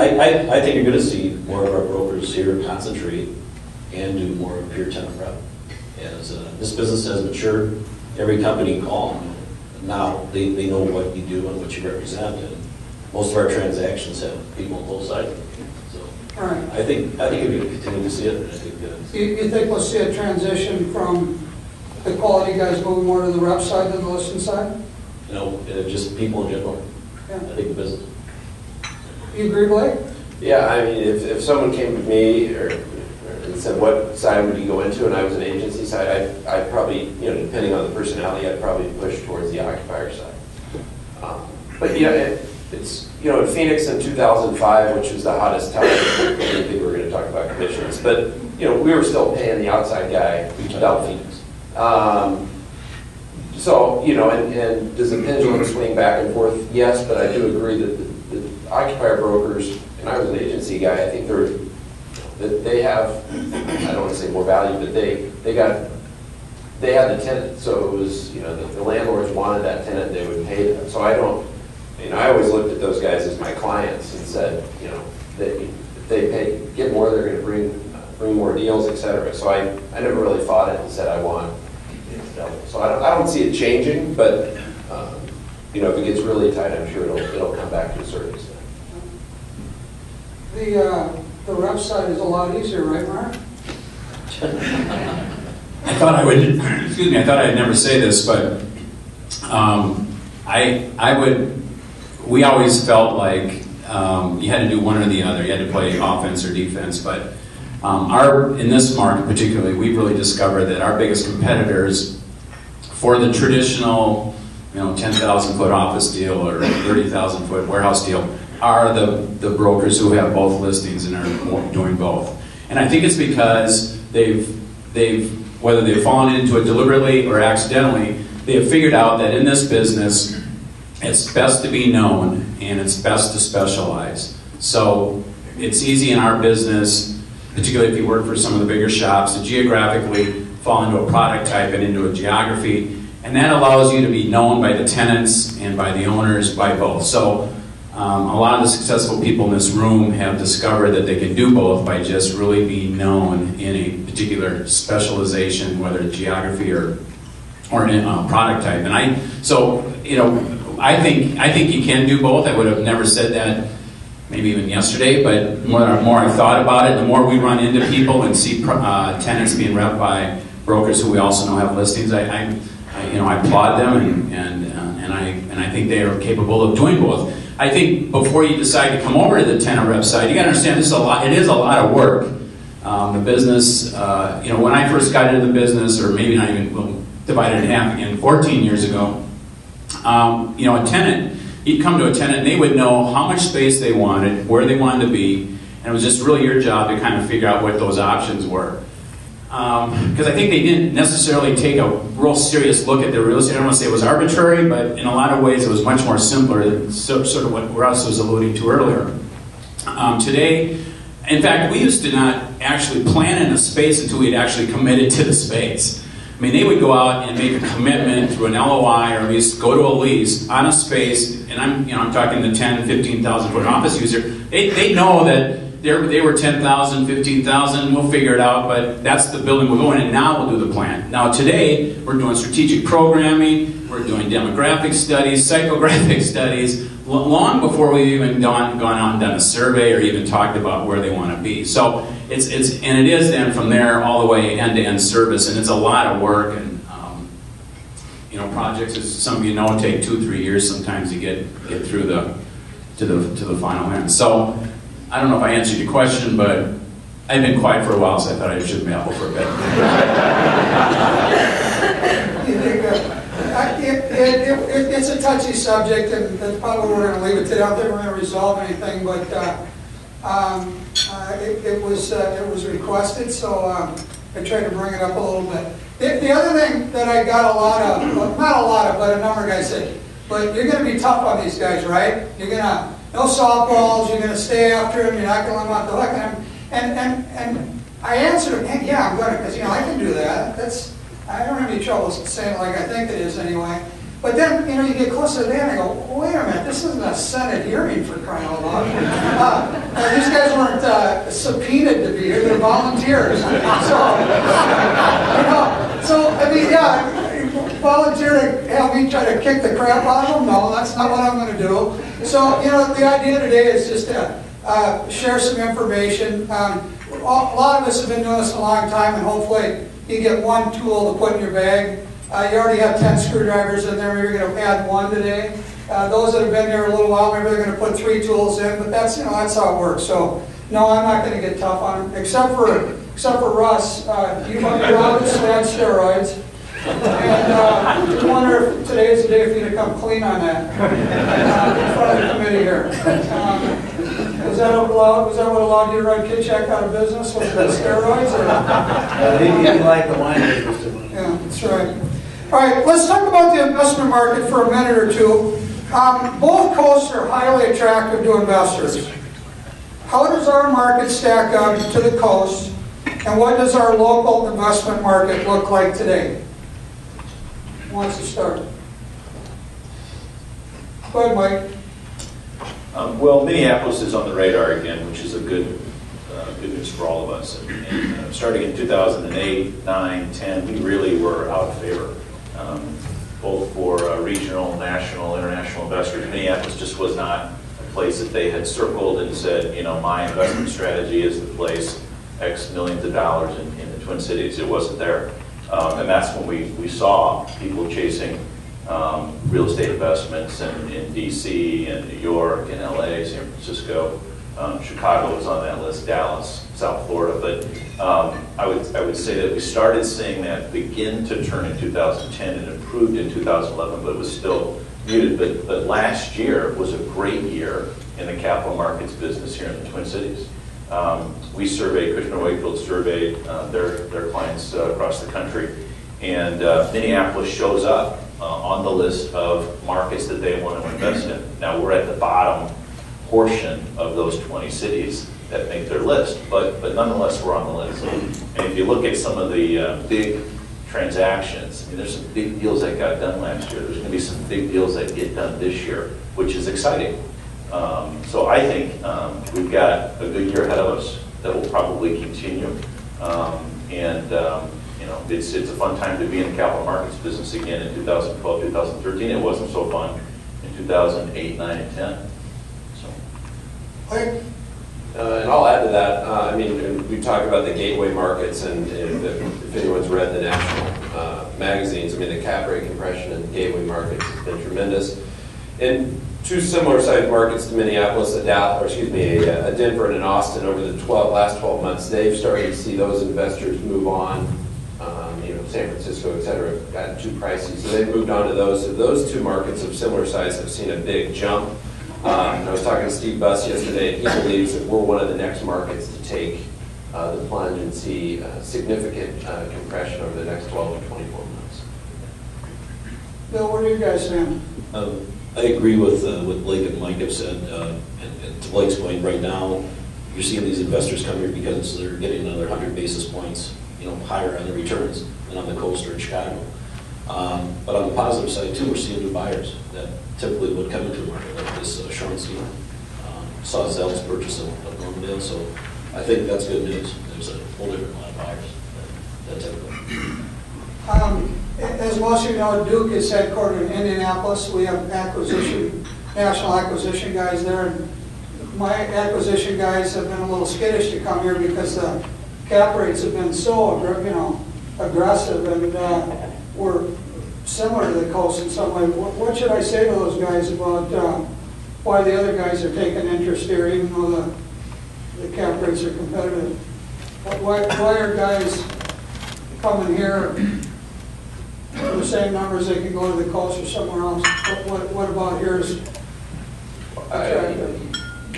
I think you're going to see more of our brokers here concentrate and do more pure tenant rep. As this business has matured, every company you call them, now they know what you do and what you represent, and most of our transactions have people on both sides of it. So Right. I think you're going to continue to see it. I think You think we'll see a transition from the quality guys moving more to the rep side than the listing side? just people in general. Yeah. I think the business. You agree, Blake? Yeah, I mean, if someone came to me and said, what side would you go into, and I was an agency side, I'd probably, depending on the personality, I'd probably push towards the occupier side. But it's, in Phoenix in 2005, which was the hottest time, I didn't think we were going to talk about commissions, but, we were still paying the outside guy about Phoenix. So, and does the pendulum swing back and forth? Yes, but I do agree that the occupier brokers, and I was an agency guy, I think they have, I don't want to say more value, but they had the tenant, so it was, the landlords wanted that tenant, they would pay them. So I always looked at those guys as my clients and said, that if they get more, they're going to bring more deals, et cetera. So I never really fought it and said I want. So I don't see it changing, but if it gets really tight, I'm sure it'll come back to a certain extent. The rep side is a lot easier, right, Mark? I thought I would, excuse me, I thought I'd never say this, but we always felt like you had to do one or the other. You had to play offense or defense, but in this market particularly, we've really discovered that our biggest competitors for the traditional, 10,000 foot office deal or 30,000 foot warehouse deal are the brokers who have both listings and are doing both. And I think it's because whether they've fallen into it deliberately or accidentally, they have figured out that in this business, it's best to be known and it's best to specialize. So it's easy in our business, particularly if you work for some of the bigger shops, to geographically fall into a product type and into a geography, and that allows you to be known by the tenants and by the owners, by both. So a lot of the successful people in this room have discovered that they can do both by just really being known in a particular specialization, whether it's geography or in a product type. And I think you can do both. I would have never said that maybe even yesterday, but the more I thought about it, the more we run into people and see tenants being rep by brokers who we also know have listings. I applaud them, and I think they are capable of doing both. I think before you decide to come over to the tenant rep side, you got to understand this is a lot. It is a lot of work. The business, when I first got into the business, or maybe not even divided in half again, 14 years ago, a tenant. You'd come to a tenant and they would know how much space they wanted, where they wanted to be, and it was just really your job to kind of figure out what those options were. Because I think they didn't necessarily take a real serious look at their real estate. I don't want to say it was arbitrary, but in a lot of ways it was much more simpler than sort of what Russ was alluding to earlier. Today, in fact, we used to not actually plan in a space until we had actually committed to the space. I mean, they would go out and make a commitment through an LOI or at least go to a lease on a space, and I'm talking the 10, 15,000 foot office user. They know that they were 10,000, 15,000. We'll figure it out, but that's the building we'll go in, and now we'll do the plan. Now today we're doing strategic programming, we're doing demographic studies, psychographic studies, long before we've even gone out and done a survey or even talked about where they want to be. So it is then from there all the way end-to-end service, and it's a lot of work. And projects, as some of you know, take 2-3 years sometimes to get through to the final end. So I don't know if I answered your question, but I've been quiet for a while, so I thought I should babble for a bit. It's a touchy subject, and that's probably where we're going to leave it today. I don't think we're going to resolve anything, but it was requested, so I tried to bring it up a little bit. The other thing that I got a lot of, well, not a lot of, but a number of guys said, but you're going to be tough on these guys, right? You're going to, no softballs, you're going to stay after them, you're not going to let them off the hook. And I answered him, yeah, I'm gonna, because, I can do that. I don't have any trouble saying it like I think it is anyway. But then, you get close to the end, I go, wait a minute, this isn't a Senate hearing for crying out loud. These guys weren't subpoenaed to be here, they're volunteers. So I mean, yeah, volunteer to help me try to kick the crap out of them? No, that's not what I'm going to do. So, the idea today is just to share some information. A lot of us have been doing this a long time, and hopefully you get one tool to put in your bag. You already have 10 screwdrivers in there, maybe you're going to add one today. Those that have been there a little while, maybe they're going to put 3 tools in, but that's how it works. So, no, I'm not going to get tough on them, except for Russ. You've obviously had steroids. And I wonder if today is the day for you to come clean on that in front of the committee here. Was that what allowed you to run Kitchak out of business? Was it the steroids? He didn't like the wine business too much. Yeah, that's right. All right, let's talk about the investment market for a minute or two. Both coasts are highly attractive to investors. How does our market stack up to the coast, and what does our local investment market look like today? Who wants to start? Go ahead, Mike. Well, Minneapolis is on the radar again, which is a good news for all of us. And starting in 2008, 9, 10, we really were out of favor, both for regional, national, international investors. Minneapolis just was not a place that they had circled and said, my investment strategy is the place, X millions of dollars in the Twin Cities. It wasn't there. And that's when we saw people chasing real estate investments in D.C. and New York and L.A., San Francisco. Chicago was on that list, Dallas, South Florida. But I would say that we started seeing that begin to turn in 2010 and improved in 2011, but it was still muted. But last year was a great year in the capital markets business here in the Twin Cities. We surveyed, Cushman & Wakefield surveyed their clients across the country, and Minneapolis shows up on the list of markets that they want to invest in. Now, we're at the bottom portion of those 20 cities that make their list, but nonetheless, we're on the list. And if you look at some of the big transactions, there's some big deals that got done last year. There's going to be some big deals that get done this year, which is exciting. So I think we've got a good year ahead of us that will probably continue. It's a fun time to be in the capital markets business again in 2012, 2013. It wasn't so fun in 2008, 9, and 10. And I'll add to that. We talk about the gateway markets, and if anyone's read the national magazines, the cap rate compression in the gateway markets has been tremendous. In 2 similar-sized markets to Minneapolis, a Denver and an Austin, over the last 12 months, they've started to see those investors move on. San Francisco, et cetera, have gotten too pricey, so they've moved on to those. So those 2 markets of similar size have seen a big jump. I was talking to Steve Buss yesterday, and he believes that we're one of the next markets to take the plunge and see significant compression over the next 12 to 24 months. Bill, what are you guys saying? I agree with what Blake and Mike have said. And to Blake's point, right now, you're seeing these investors come here because they're getting another 100 basis points, higher on the returns than on the coast or in Chicago. But on the positive side, too, we're seeing new buyers that typically would come into a market like this. Sean's saw Zell's purchase of Normandale, so I think that's good news. There's a whole different line of buyers that typically. As most of you know, Duke is headquartered in Indianapolis. We have national acquisition guys there. And my acquisition guys have been a little skittish to come here because the cap rates have been so aggressive, and we're similar to the coast in some way. What should I say to those guys about why the other guys are taking interest here, even though the cap rates are competitive? Why are guys coming here for the same numbers they can go to the coast or somewhere else? What about here is attractive?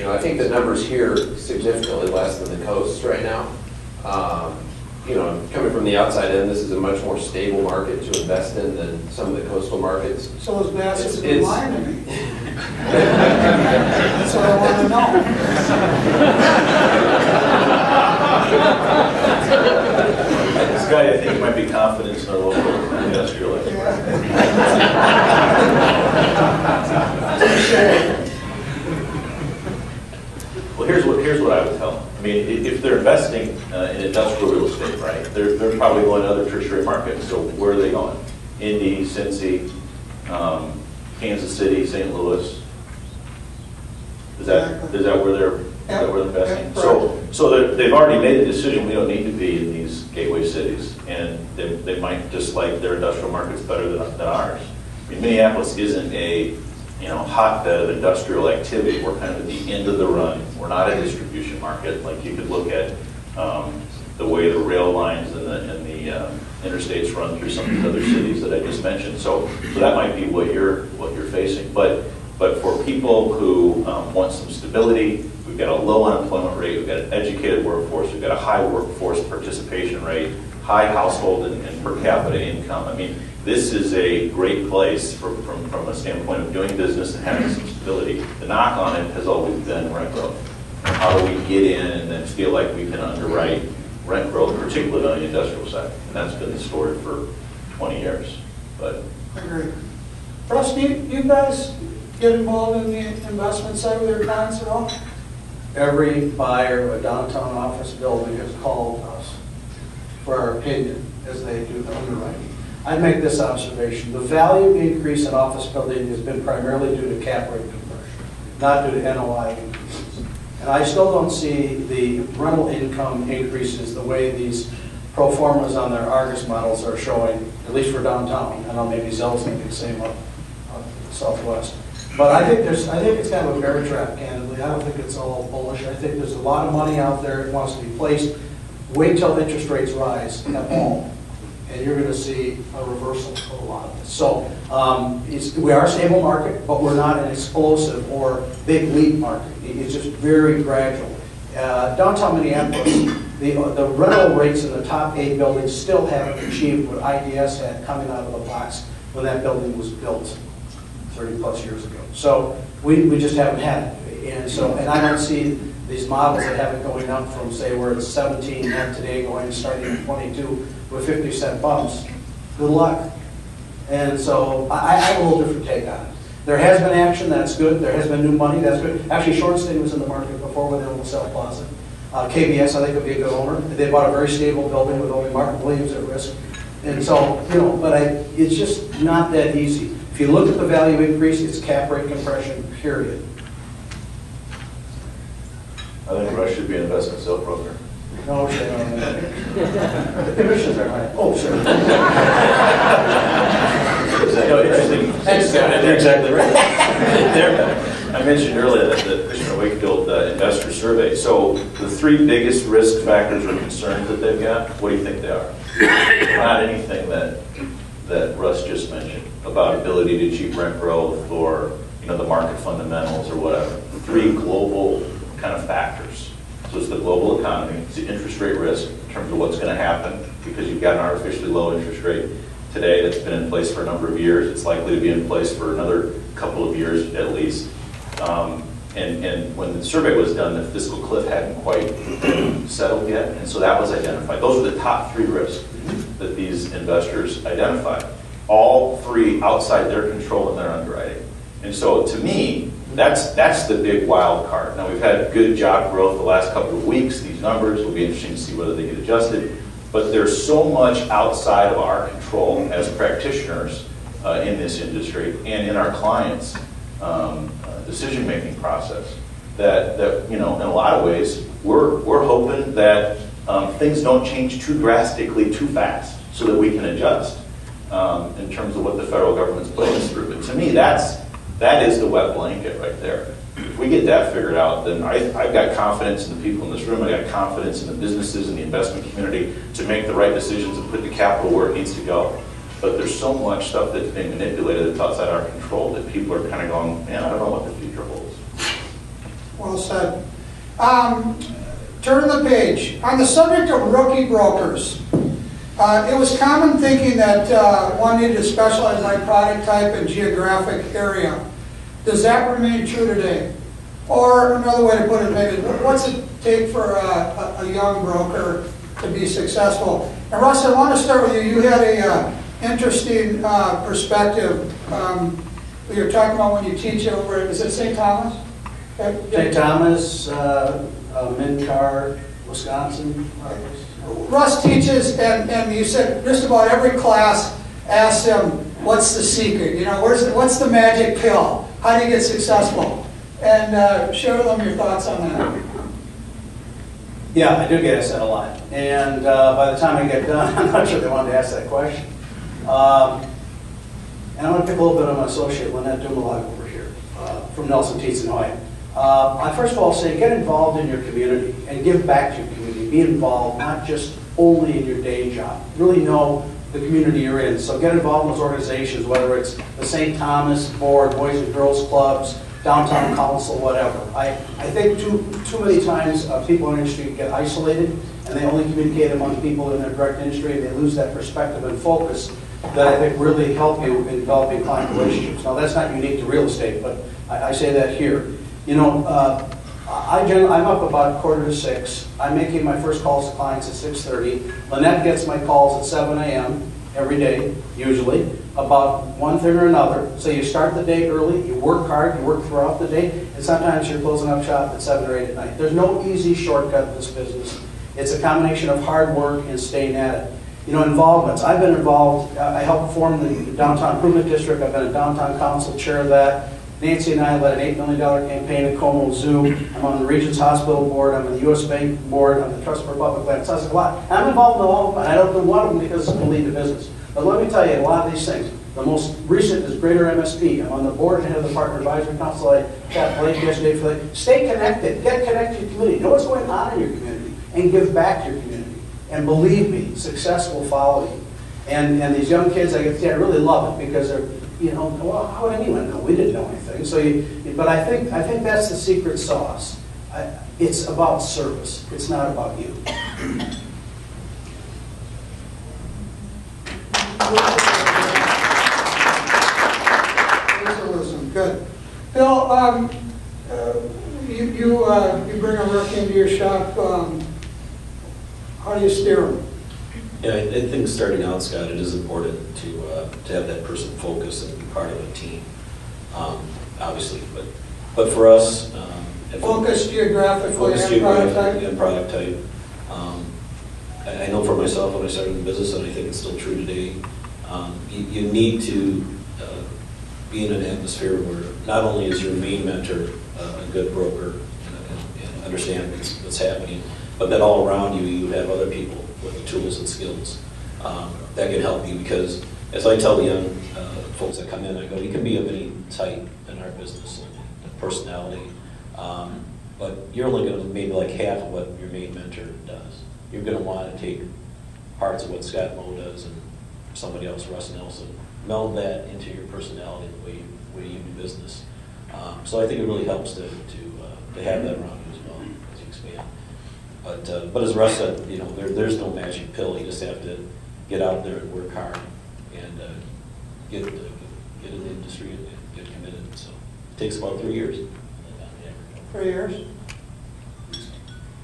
I think the numbers here are significantly less than the coast right now. Coming from the outside in, this is a much more stable market to invest in than some of the coastal markets. So those bastards have been lying to me. That's what I want to know. Scotty, I think it might be confidence in our local industrial expert. Well, here's what I would tell them. I mean, if they're investing in industrial real estate, right, they're probably going to other tertiary markets. So where are they going? Indy, Cincy, Kansas City, St. Louis. Is that where they're investing? So they've already made a decision. We don't need to be in these gateway cities, and they might just like their industrial markets better than ours. I mean, Minneapolis isn't a hotbed of industrial activity. We're kind of at the end of the run. We're not a distribution market. Like you could look at the way the rail lines and the interstates run through some of these other cities that I just mentioned. So that might be what you're facing. But for people who want some stability, we've got a low unemployment rate, we've got an educated workforce, we've got a high workforce participation rate, high household and per capita income. I mean, this is a great place from a standpoint of doing business and having some stability. The knock on it has always been rent growth. How do we get in and then feel like we can underwrite rent growth, particularly on the industrial side? And that's been the story for 20 years. But I agree. Rusty, do you guys get involved in the investment side with your clients at all? Every buyer of a downtown office building has called us for our opinion as they do the underwriting. I'd make this observation. The value increase in office building has been primarily due to cap rate conversion, not due to NOI increases. And I still don't see the rental income increases the way these pro formas on their Argus models are showing, at least for downtown. I know maybe Zell's going to be the same up Southwest. But I think it's kind of a bear trap, candidly. I don't think it's all bullish. I think there's a lot of money out there that wants to be placed. Wait till interest rates rise at all, and you're going to see a reversal of a lot of this. So we are a stable market, but we're not an explosive or big leap market. It's just very gradual. Downtown Minneapolis, the rental rates in the top 8 buildings still haven't achieved what IDS had coming out of the box when that building was built 30 plus years ago. So we just haven't had it. And I don't see these models that have it going up from, say, where it's 17 and today going starting at 22 with 50-cent bumps. Good luck. And so I have a little different take on it. There has been action, that's good. There has been new money, that's good. Actually, Short Stay was in the market before with the LaSalle Plaza. KBS, I think, would be a good owner. They bought a very stable building with only Martin Williams at risk. And so, but it's just not that easy. If you look at the value increase, it's cap rate compression, period. I think Rush should be an investment sale broker. No, sure. The commissions are high. Oh, sure. Interesting. You're exactly right. I mentioned earlier that the Cushman & Wakefield investor survey. So the 3 biggest risk factors or concerns that they've got, what do you think they are? Not anything that Russ just mentioned about ability to achieve rent growth or the market fundamentals or whatever. 3 global kind of factors. So it's the global economy, it's the interest rate risk in terms of what's going to happen because you've got an artificially low interest rate today that's been in place for a number of years. It's likely to be in place for another couple of years at least. And when the survey was done, the fiscal cliff hadn't quite settled yet, and so that was identified. Those are the top 3 risks that these investors identified. All 3 outside their control and their underwriting. And so to me, that's the big wild card. Now we've had good job growth the last couple of weeks. These numbers will be interesting to see whether they get adjusted. But there's so much outside of our control as practitioners in this industry and in our clients' decision-making process that in a lot of ways we're hoping that things don't change too drastically too fast so that we can adjust in terms of what the federal government's putting us through. But to me, that is the wet blanket right there. If we get that figured out, then I've got confidence in the people in this room. I've got confidence in the businesses and the investment community to make the right decisions and put the capital where it needs to go. But there's so much stuff that's being manipulated that's outside our control that people are kind of going, man, I don't know what the future holds. Well said. Turn the page. On the subject of rookie brokers, it was common thinking that one needed to specialize by product type and geographic area. Does that remain true today? Or another way to put it, maybe, what's it take for a young broker to be successful. And Russ, I want to start with you. You had a interesting perspective. We were talking about when you teach over, is it St. Thomas? St. Thomas, MNCAR, Wisconsin. Russ teaches, and you said just about every class asks him, what's the secret? You know, what's the magic pill? How do you get successful? And share with them your thoughts on that. Yeah, I do get asked that a lot. And by the time I get done, I'm not sure they wanted to ask that question. And I want to pick a little bit on my associate, Lynette Dumoulin over here, from Nelson Tietz in Hawaii. I first of all say get involved in your community and give back to your community. Be involved, not just only in your day job. Really know the community you're in. So get involved in those organizations, whether it's the St. Thomas Board, Boys and Girls Clubs, Downtown Council, whatever. I think too many times people in the industry get isolated and they only communicate among people in their direct industry and they lose that perspective and focus that I think really help you in developing client relationships. Now that's not unique to real estate, but I say that here. You know, I'm up about 5:45. I'm making my first calls to clients at 6:30. Lynette gets my calls at 7 a.m. every day, usually, about one thing or another. So you start the day early, you work hard, you work throughout the day, and sometimes you're closing up shop at 7 or 8 at night. There's no easy shortcut in this business. It's a combination of hard work and staying at it. You know, involvements. I've been involved, I helped form the Downtown Improvement District. I've been a Downtown Council chair of that. Nancy and I led an $8 million campaign at Como Zoo. I'm on the Regents Hospital Board. I'm on the U.S. Bank Board. I'm the Trust for Public Land. It sounds like a lot. I'm involved in all of them, and I don't do one of them because it's going to lead to business. But let me tell you, a lot of these things. The most recent is Greater MSP. I'm on the board and head of the Partner Advisory Council. I got Blake yesterday for that. Stay connected. Get connected to your community. Know what's going on in your community and give back to your community. And believe me, success will follow you. And these young kids, I really love it because they're, you know, well, how would anyone know? We didn't know anything. So, but I think that's the secret sauce. It's about service. It's not about you. Good. Bill, you bring a rookie into your shop. How do you steer them? Yeah, I think starting out, Scott, it is important to have that person focus and be part of a team, obviously. But for us, focus geographically and product type. I know for myself when I started in business, and I think it's still true today. You need to be in an atmosphere where not only is your main mentor a good broker and understand what's happening, but that all around you have other people with the tools and skills that can help you. Because as I tell the young folks that come in, I go, you can be of any type in our business and personality, but you're only going to maybe like half of what your main mentor does. You're going to want to take parts of what Scott Moe does and somebody else, Russ Nelson, meld that into your personality, the way you do business. So I think it really helps to have that around you as well as you expand. But as Russ said, you know, there's no magic pill. You just have to get out there and work hard and get in the industry and get committed. So it takes about 3 years. 3 years.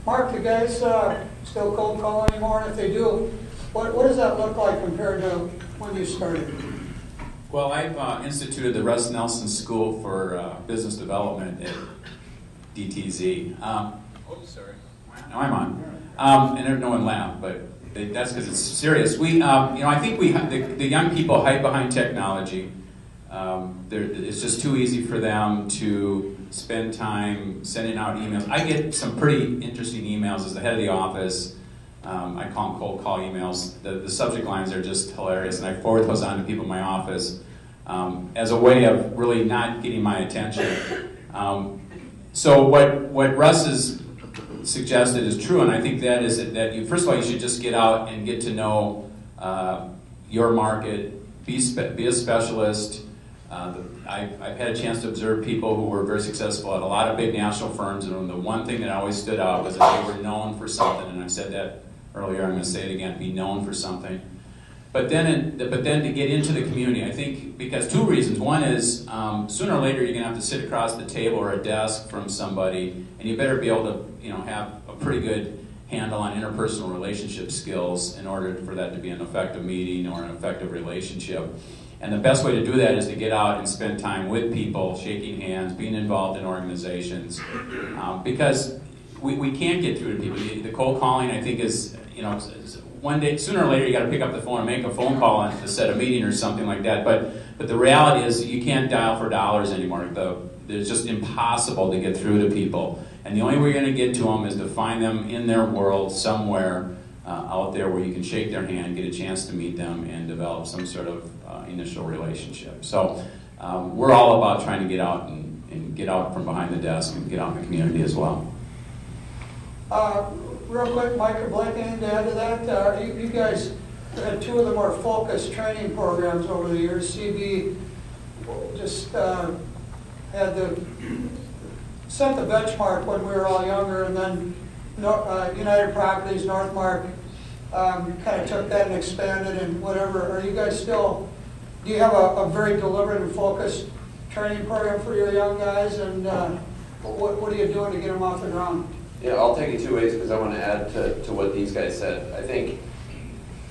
Mark, the guys still cold call anymore? And if they do, what does that look like compared to when you started? Well, I've instituted the Russ Nelson School for Business Development at DTZ. Sorry. No, I'm on. And no one laughed, but that's because it's serious. I think the young people hide behind technology. It's just too easy for them to spend time sending out emails. I get some pretty interesting emails as the head of the office. I call them cold call emails. The subject lines are just hilarious, and I forward those on to people in my office as a way of really not getting my attention. So what Russ has suggested is true, and I think that is that you, first of all, you should just get out and get to know your market, be a specialist. I've had a chance to observe people who were very successful at a lot of big national firms, and the one thing that always stood out was that they were known for something, and I said that earlier, I'm going to say it again, be known for something. But then to get into the community, I think, because two reasons. One is, sooner or later you're going to have to sit across the table or a desk from somebody, and you better be able to, have a pretty good handle on interpersonal relationship skills in order for that to be an effective meeting or an effective relationship. And the best way to do that is to get out and spend time with people, shaking hands, being involved in organizations, because we can't get through to people. The cold calling, I think, is, one day, sooner or later, you got to pick up the phone and make a phone call and to set a meeting or something like that. But the reality is, you can't dial for dollars anymore. It's just impossible to get through to people. And the only way you're going to get to them is to find them in their world somewhere out there where you can shake their hand, get a chance to meet them, and develop some sort of initial relationship. So we're all about trying to get out and get out from behind the desk and get out in the community as well. Real quick, Mike or Blake, anything to add to that? You guys had two of the more focused training programs over the years. CB just had set the benchmark when we were all younger, and then United Properties, Northmark, kind of took that and expanded and whatever. Are you guys still, do you have a very deliberate and focused training program for your young guys, and what are you doing to get them off the ground? Yeah, I'll take it two ways because I want to add to what these guys said. I think,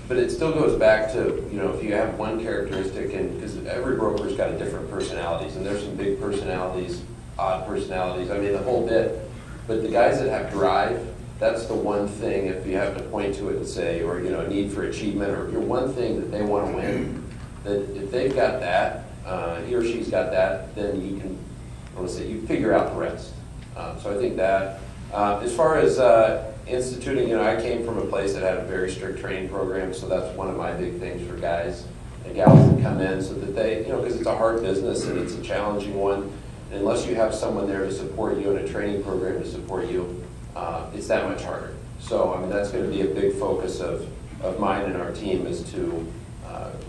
but it still goes back to, if you have one characteristic, and because every broker's got a different personalities, and there's some big personalities, odd personalities, I mean the whole bit. But the guys that have drive, that's the one thing, if you have to point to it and say, or a need for achievement, or one thing that they want to win, that if they've got that, he or she's got that, then you can, you figure out the rest. So I think that. As far as instituting, I came from a place that had a very strict training program, so that's one of my big things for guys and gals that come in, so that they, because it's a hard business and it's a challenging one, and unless you have someone there to support you and a training program to support you, it's that much harder. So, that's going to be a big focus of mine and our team, is to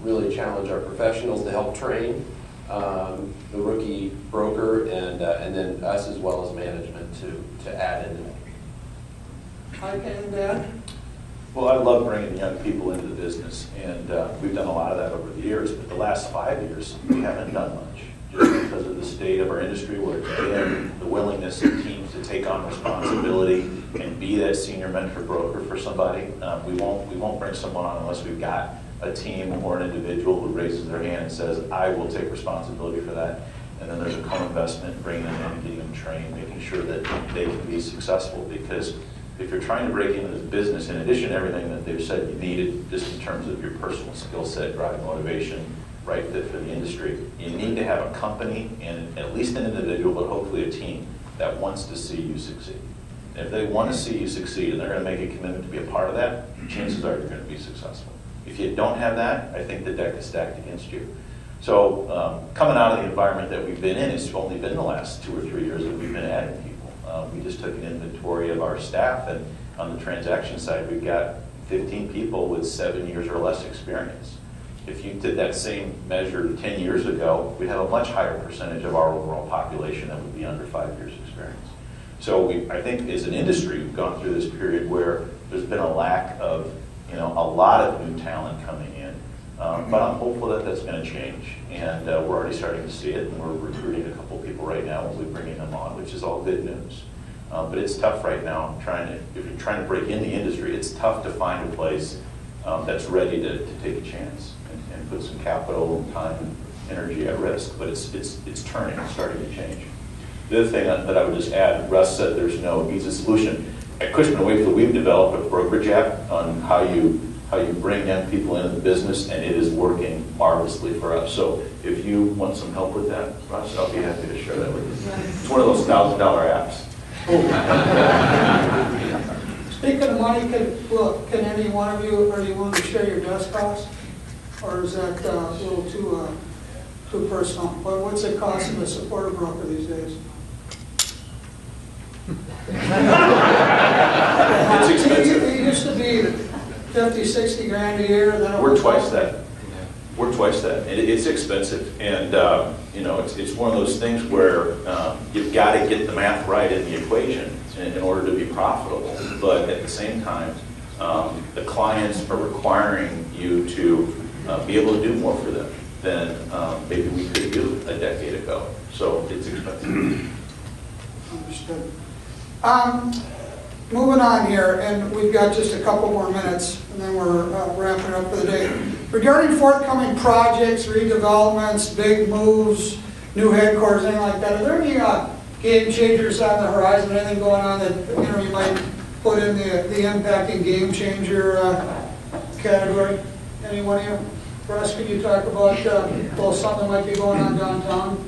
really challenge our professionals to help train the rookie broker, and then us as well as management to add into that. Mike and Dan? Well, I love bringing young people into the business, and we've done a lot of that over the years, but the last 5 years, we haven't done much, just because of the state of our industry, where it's been the willingness of teams to take on responsibility and be that senior mentor broker for somebody. We won't bring someone on unless we've got a team or an individual who raises their hand and says, I will take responsibility for that. And then there's a co-investment in bringing them in and getting them trained, making sure that they can be successful. Because if you're trying to break into this business, in addition to everything that they've said you needed, just in terms of your personal skill set, drive, motivation, right fit for the industry, you need to have a company, and at least an individual, but hopefully a team, that wants to see you succeed. And if they want to see you succeed and they're going to make a commitment to be a part of that, chances are you're going to be successful. If you don't have that, I think the deck is stacked against you. So coming out of the environment that we've been in, it's only been the last 2 or 3 years that we've been adding people. We just took an inventory of our staff, and on the transaction side, we've got 15 people with 7 years or less experience. If you did that same measure 10 years ago, we'd have a much higher percentage of our overall population that would be under 5 years experience. So I think as an industry, we've gone through this period where there's been a lack of a lot of new talent coming in. But I'm hopeful that that's going to change, and we're already starting to see it, and we're recruiting a couple people right now, and we'll be bringing them on, which is all good news. But it's tough right now. If you're trying to break in the industry, it's tough to find a place that's ready to take a chance and put some capital and time and energy at risk. But it's turning, it's starting to change. The other thing that I would just add, Russ said there's no easy solution. At Cushman & Wakefield, we've developed a brokerage app on how you bring young people into the business, and it is working marvelously for us. So if you want some help with that, Russ, I'll be happy to share that with you. It's one of those $1,000 apps. Speaking of money, can any one of you, are you willing to share your desk costs? Or is that a little too personal? What's it costing to support a broker these days? It's expensive. It used to be 50, 60 grand a year. And then We're twice that. We're twice that. It's expensive, and it's one of those things where you've got to get the math right in the equation in order to be profitable. But at the same time, the clients are requiring you to be able to do more for them than maybe we could do a decade ago. So it's expensive. Understood. moving on here, and we've got just a couple more minutes, and then we're wrapping up for the day. Regarding forthcoming projects, redevelopments, big moves, new headquarters, anything like that, are there any game changers on the horizon, anything going on that you might put in the impacting game changer category? Any one of you? Russ, can you talk about something might be going on downtown,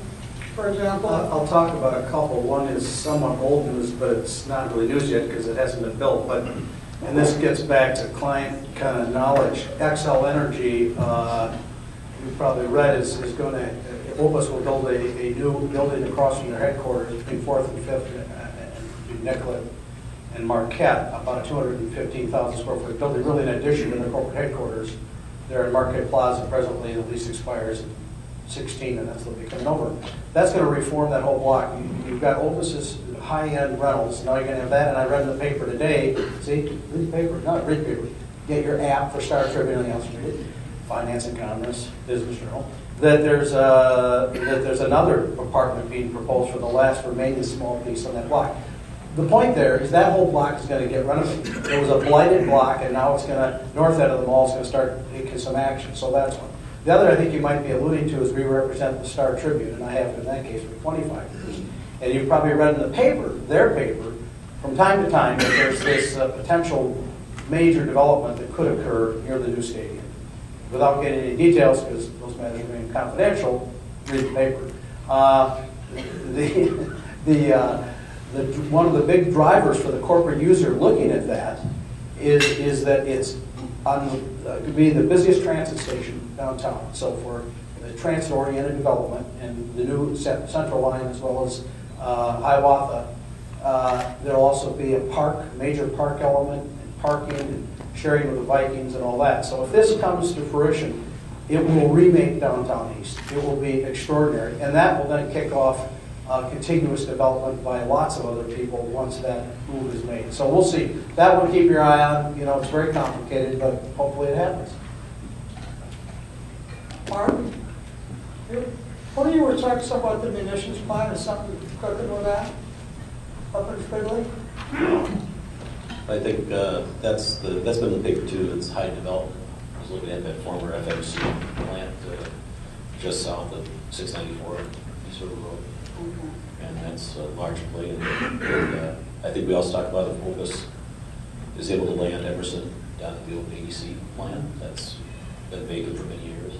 for example? I'll talk about a couple. One is somewhat old news, but it's not really news yet because it hasn't been built. And this gets back to client kind of knowledge. XL Energy, you probably read, is going to, Opus will build a new building across from their headquarters between 4th and 5th, between Nicollet and Marquette, about a 215,000 square foot building, really in addition to their corporate headquarters. They're in Marquette Plaza presently, the lease expires in 16, and that's what they'll be coming over. That's going to reform that whole block. You've got Opus's high-end rentals, now you're going to have that, and I read in the paper today, see, read the paper, not read the paper, get your app for Star Tribune, anything else, read it, Finance and Commerce, Business Journal, that there's another apartment being proposed for the last remaining small piece on that block. The point there is that whole block is going to get renovated. It was a blighted block, and now it's going to, north end of the mall is going to start taking some action, so that's one. The other I think you might be alluding to is we represent the Star Tribune, and I have in that case for 25 years. And you've probably read in the paper, their paper, from time to time that there's this potential major development that could occur near the new stadium. Without getting any details, because those matters remain confidential, read the paper. One of the big drivers for the corporate user looking at that is that it's could be the busiest transit station downtown. So for the transit-oriented development and the new Central Line as well as Hiawatha, there'll also be a major park element, and parking and sharing with the Vikings and all that. So if this comes to fruition, it will remake downtown East. It will be extraordinary, and that will then kick off contiguous development by lots of other people once that move is made. So we'll see. That one, keep your eye on. You know, it's very complicated, but hopefully it happens. Mark? What you were talking about the munitions plant, is something cooking with that up in Fridley? I think that's been the paper too. It's high development. I was looking at that former FMC plant just south of 694 East River Road. Okay. And that's a large play. And I think we also talked about if Opus is able to land Emerson down at the old AEC plant. That's been vacant for many years.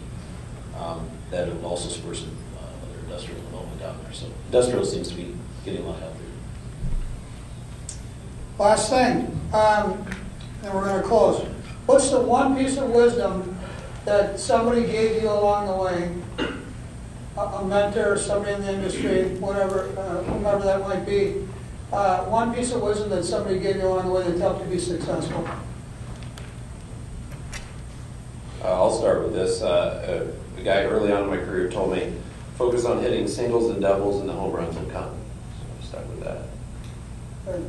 That will also spur some other industrial development down there. So industrial seems to be getting a lot healthier. Last thing, and we're going to close. What's the one piece of wisdom that somebody gave you along the way? A mentor, somebody in the industry, whatever, whomever that might be. One piece of wisdom that somebody gave you along the way that helped you be successful. I'll start with this. A guy early on in my career told me, focus on hitting singles and doubles and the home runs will come. So I stuck with that. Good.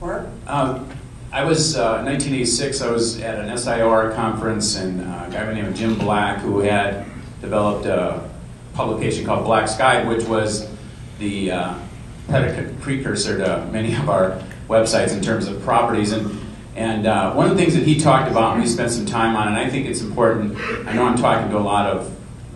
Mark? I was, in 1986, I was at an SIR conference, and a guy by the name of Jim Black, who had developed a publication called Black Sky, which was the precursor to many of our websites in terms of properties. And one of the things that he talked about, and we spent some time on, and I think it's important, I know I'm talking to a lot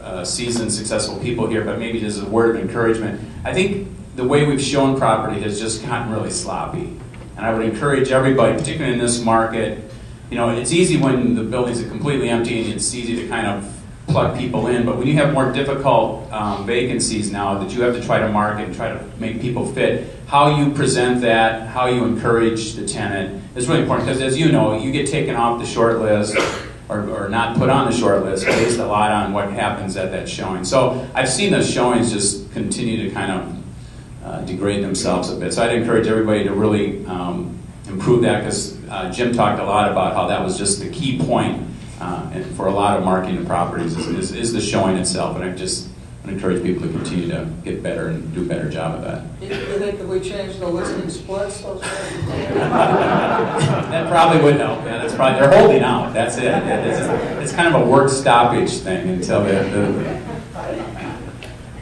of seasoned, successful people here, but maybe just a word of encouragement. I think the way we've shown property has just gotten really sloppy. And I would encourage everybody, particularly in this market, you know, it's easy when the buildings are completely empty and it's easy to kind of plug people in, but when you have more difficult vacancies now that you have to try to market and try to make people fit, how you present that, how you encourage the tenant is really important, because as you know, you get taken off the short list or not put on the short list based a lot on what happens at that showing. So I've seen those showings just continue to kind of degrade themselves a bit. So I'd encourage everybody to really improve that, because Jim talked a lot about how that was just the key point and for a lot of marketing of properties is the showing itself. And I just encourage people to continue to get better and do a better job of that. Do you think if we change the listing splits, those guys? That probably would help. Yeah, that's probably, they're holding out. That's it. It's kind of a work stoppage thing until the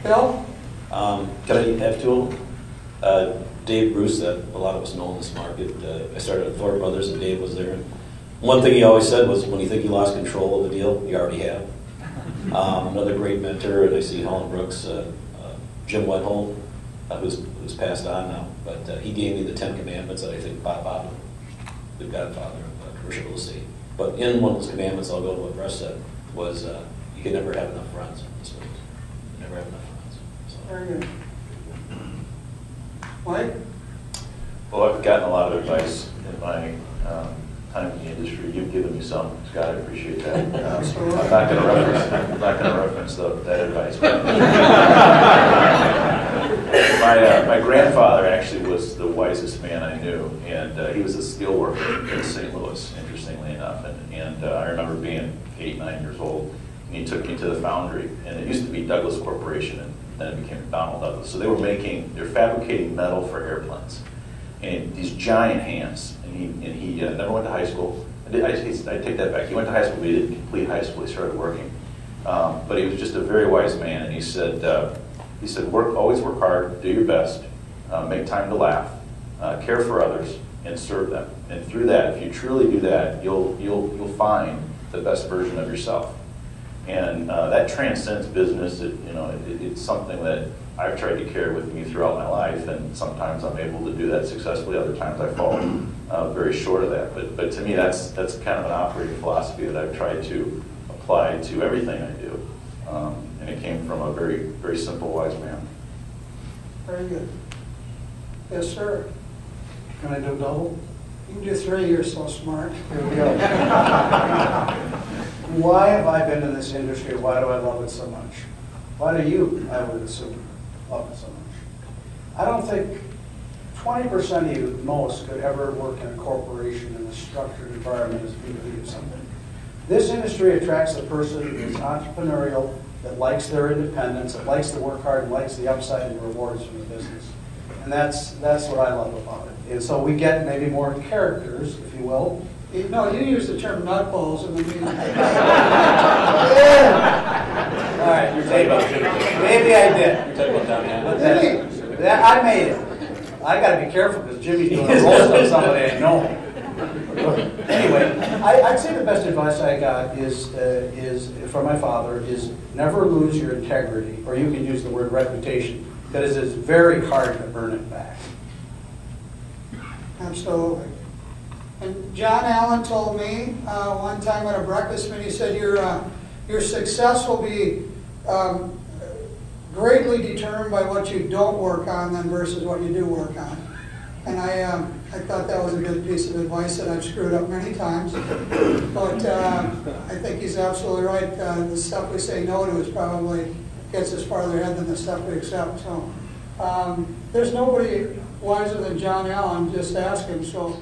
Bill? Can I have two of them? Dave Bruce that a lot of us know in this market. I started at Thorpe Brothers and Dave was there. One thing he always said was, when you think you lost control of the deal, you already have. Another great mentor, and I see Helen Brooks, Jim Wetholm, who's passed on now, but he gave me the 10 Commandments that I think Bob, the godfather of commercial real estate. But in one of those commandments, I'll go to what Russ said, was you can never have enough friends in this business. You never have enough friends. So. Very good. Mike? Well, I've gotten a lot of advice in my time in the industry. You've given me some, Scott. I appreciate that. I'm not going to reference that advice. My grandfather actually was the wisest man I knew, and he was a steel worker in St. Louis, interestingly enough. And I remember being 8, 9 years old, and he took me to the foundry. And it used to be Douglas Corporation, and then it became McDonnell Douglas. So they're fabricating metal for airplanes, and these giant hands. And he never went to high school. I take that back. He went to high school, but he didn't complete high school. He started working, but he was just a very wise man. And he said, always work hard, do your best, make time to laugh, care for others, and serve them. And through that, if you truly do that, you'll find the best version of yourself. And that transcends business. It's something that I've tried to carry with me throughout my life, and sometimes I'm able to do that successfully. Other times I fall very short of that. But to me, that's kind of an operating philosophy that I've tried to apply to everything I do. And it came from a very, very simple, wise man. Very good. Yes, sir. Can I do double? You can do 3, you're so smart. Here we go. Why have I been in this industry? Why do I love it so much? Why do you, I would assume, love it so much? I don't think 20% of you, most, could ever work in a corporation in a structured environment as VP of something. This industry attracts the person who's entrepreneurial, that likes their independence, that likes to work hard, and likes the upside and rewards from the business. And that's what I love about it. And so we get maybe more characters, if you will. No, you use the term nutballs in the meeting. All right, maybe I did. You're talking about down here. But I made it. I got to be careful because Jimmy's doing a roast on somebody I know. Anyway, I'd say the best advice I got is from my father is never lose your integrity, or you can use the word reputation, because it's very hard to earn it back. Absolutely. And John Allen told me one time at a breakfast meeting, he said, your success will be greatly determined by what you don't work on than versus what you do work on. And I thought that was a good piece of advice that I've screwed up many times. But I think he's absolutely right. The stuff we say no to is probably gets us farther ahead than the stuff we accept. So there's nobody wiser than John Allen, just ask him. So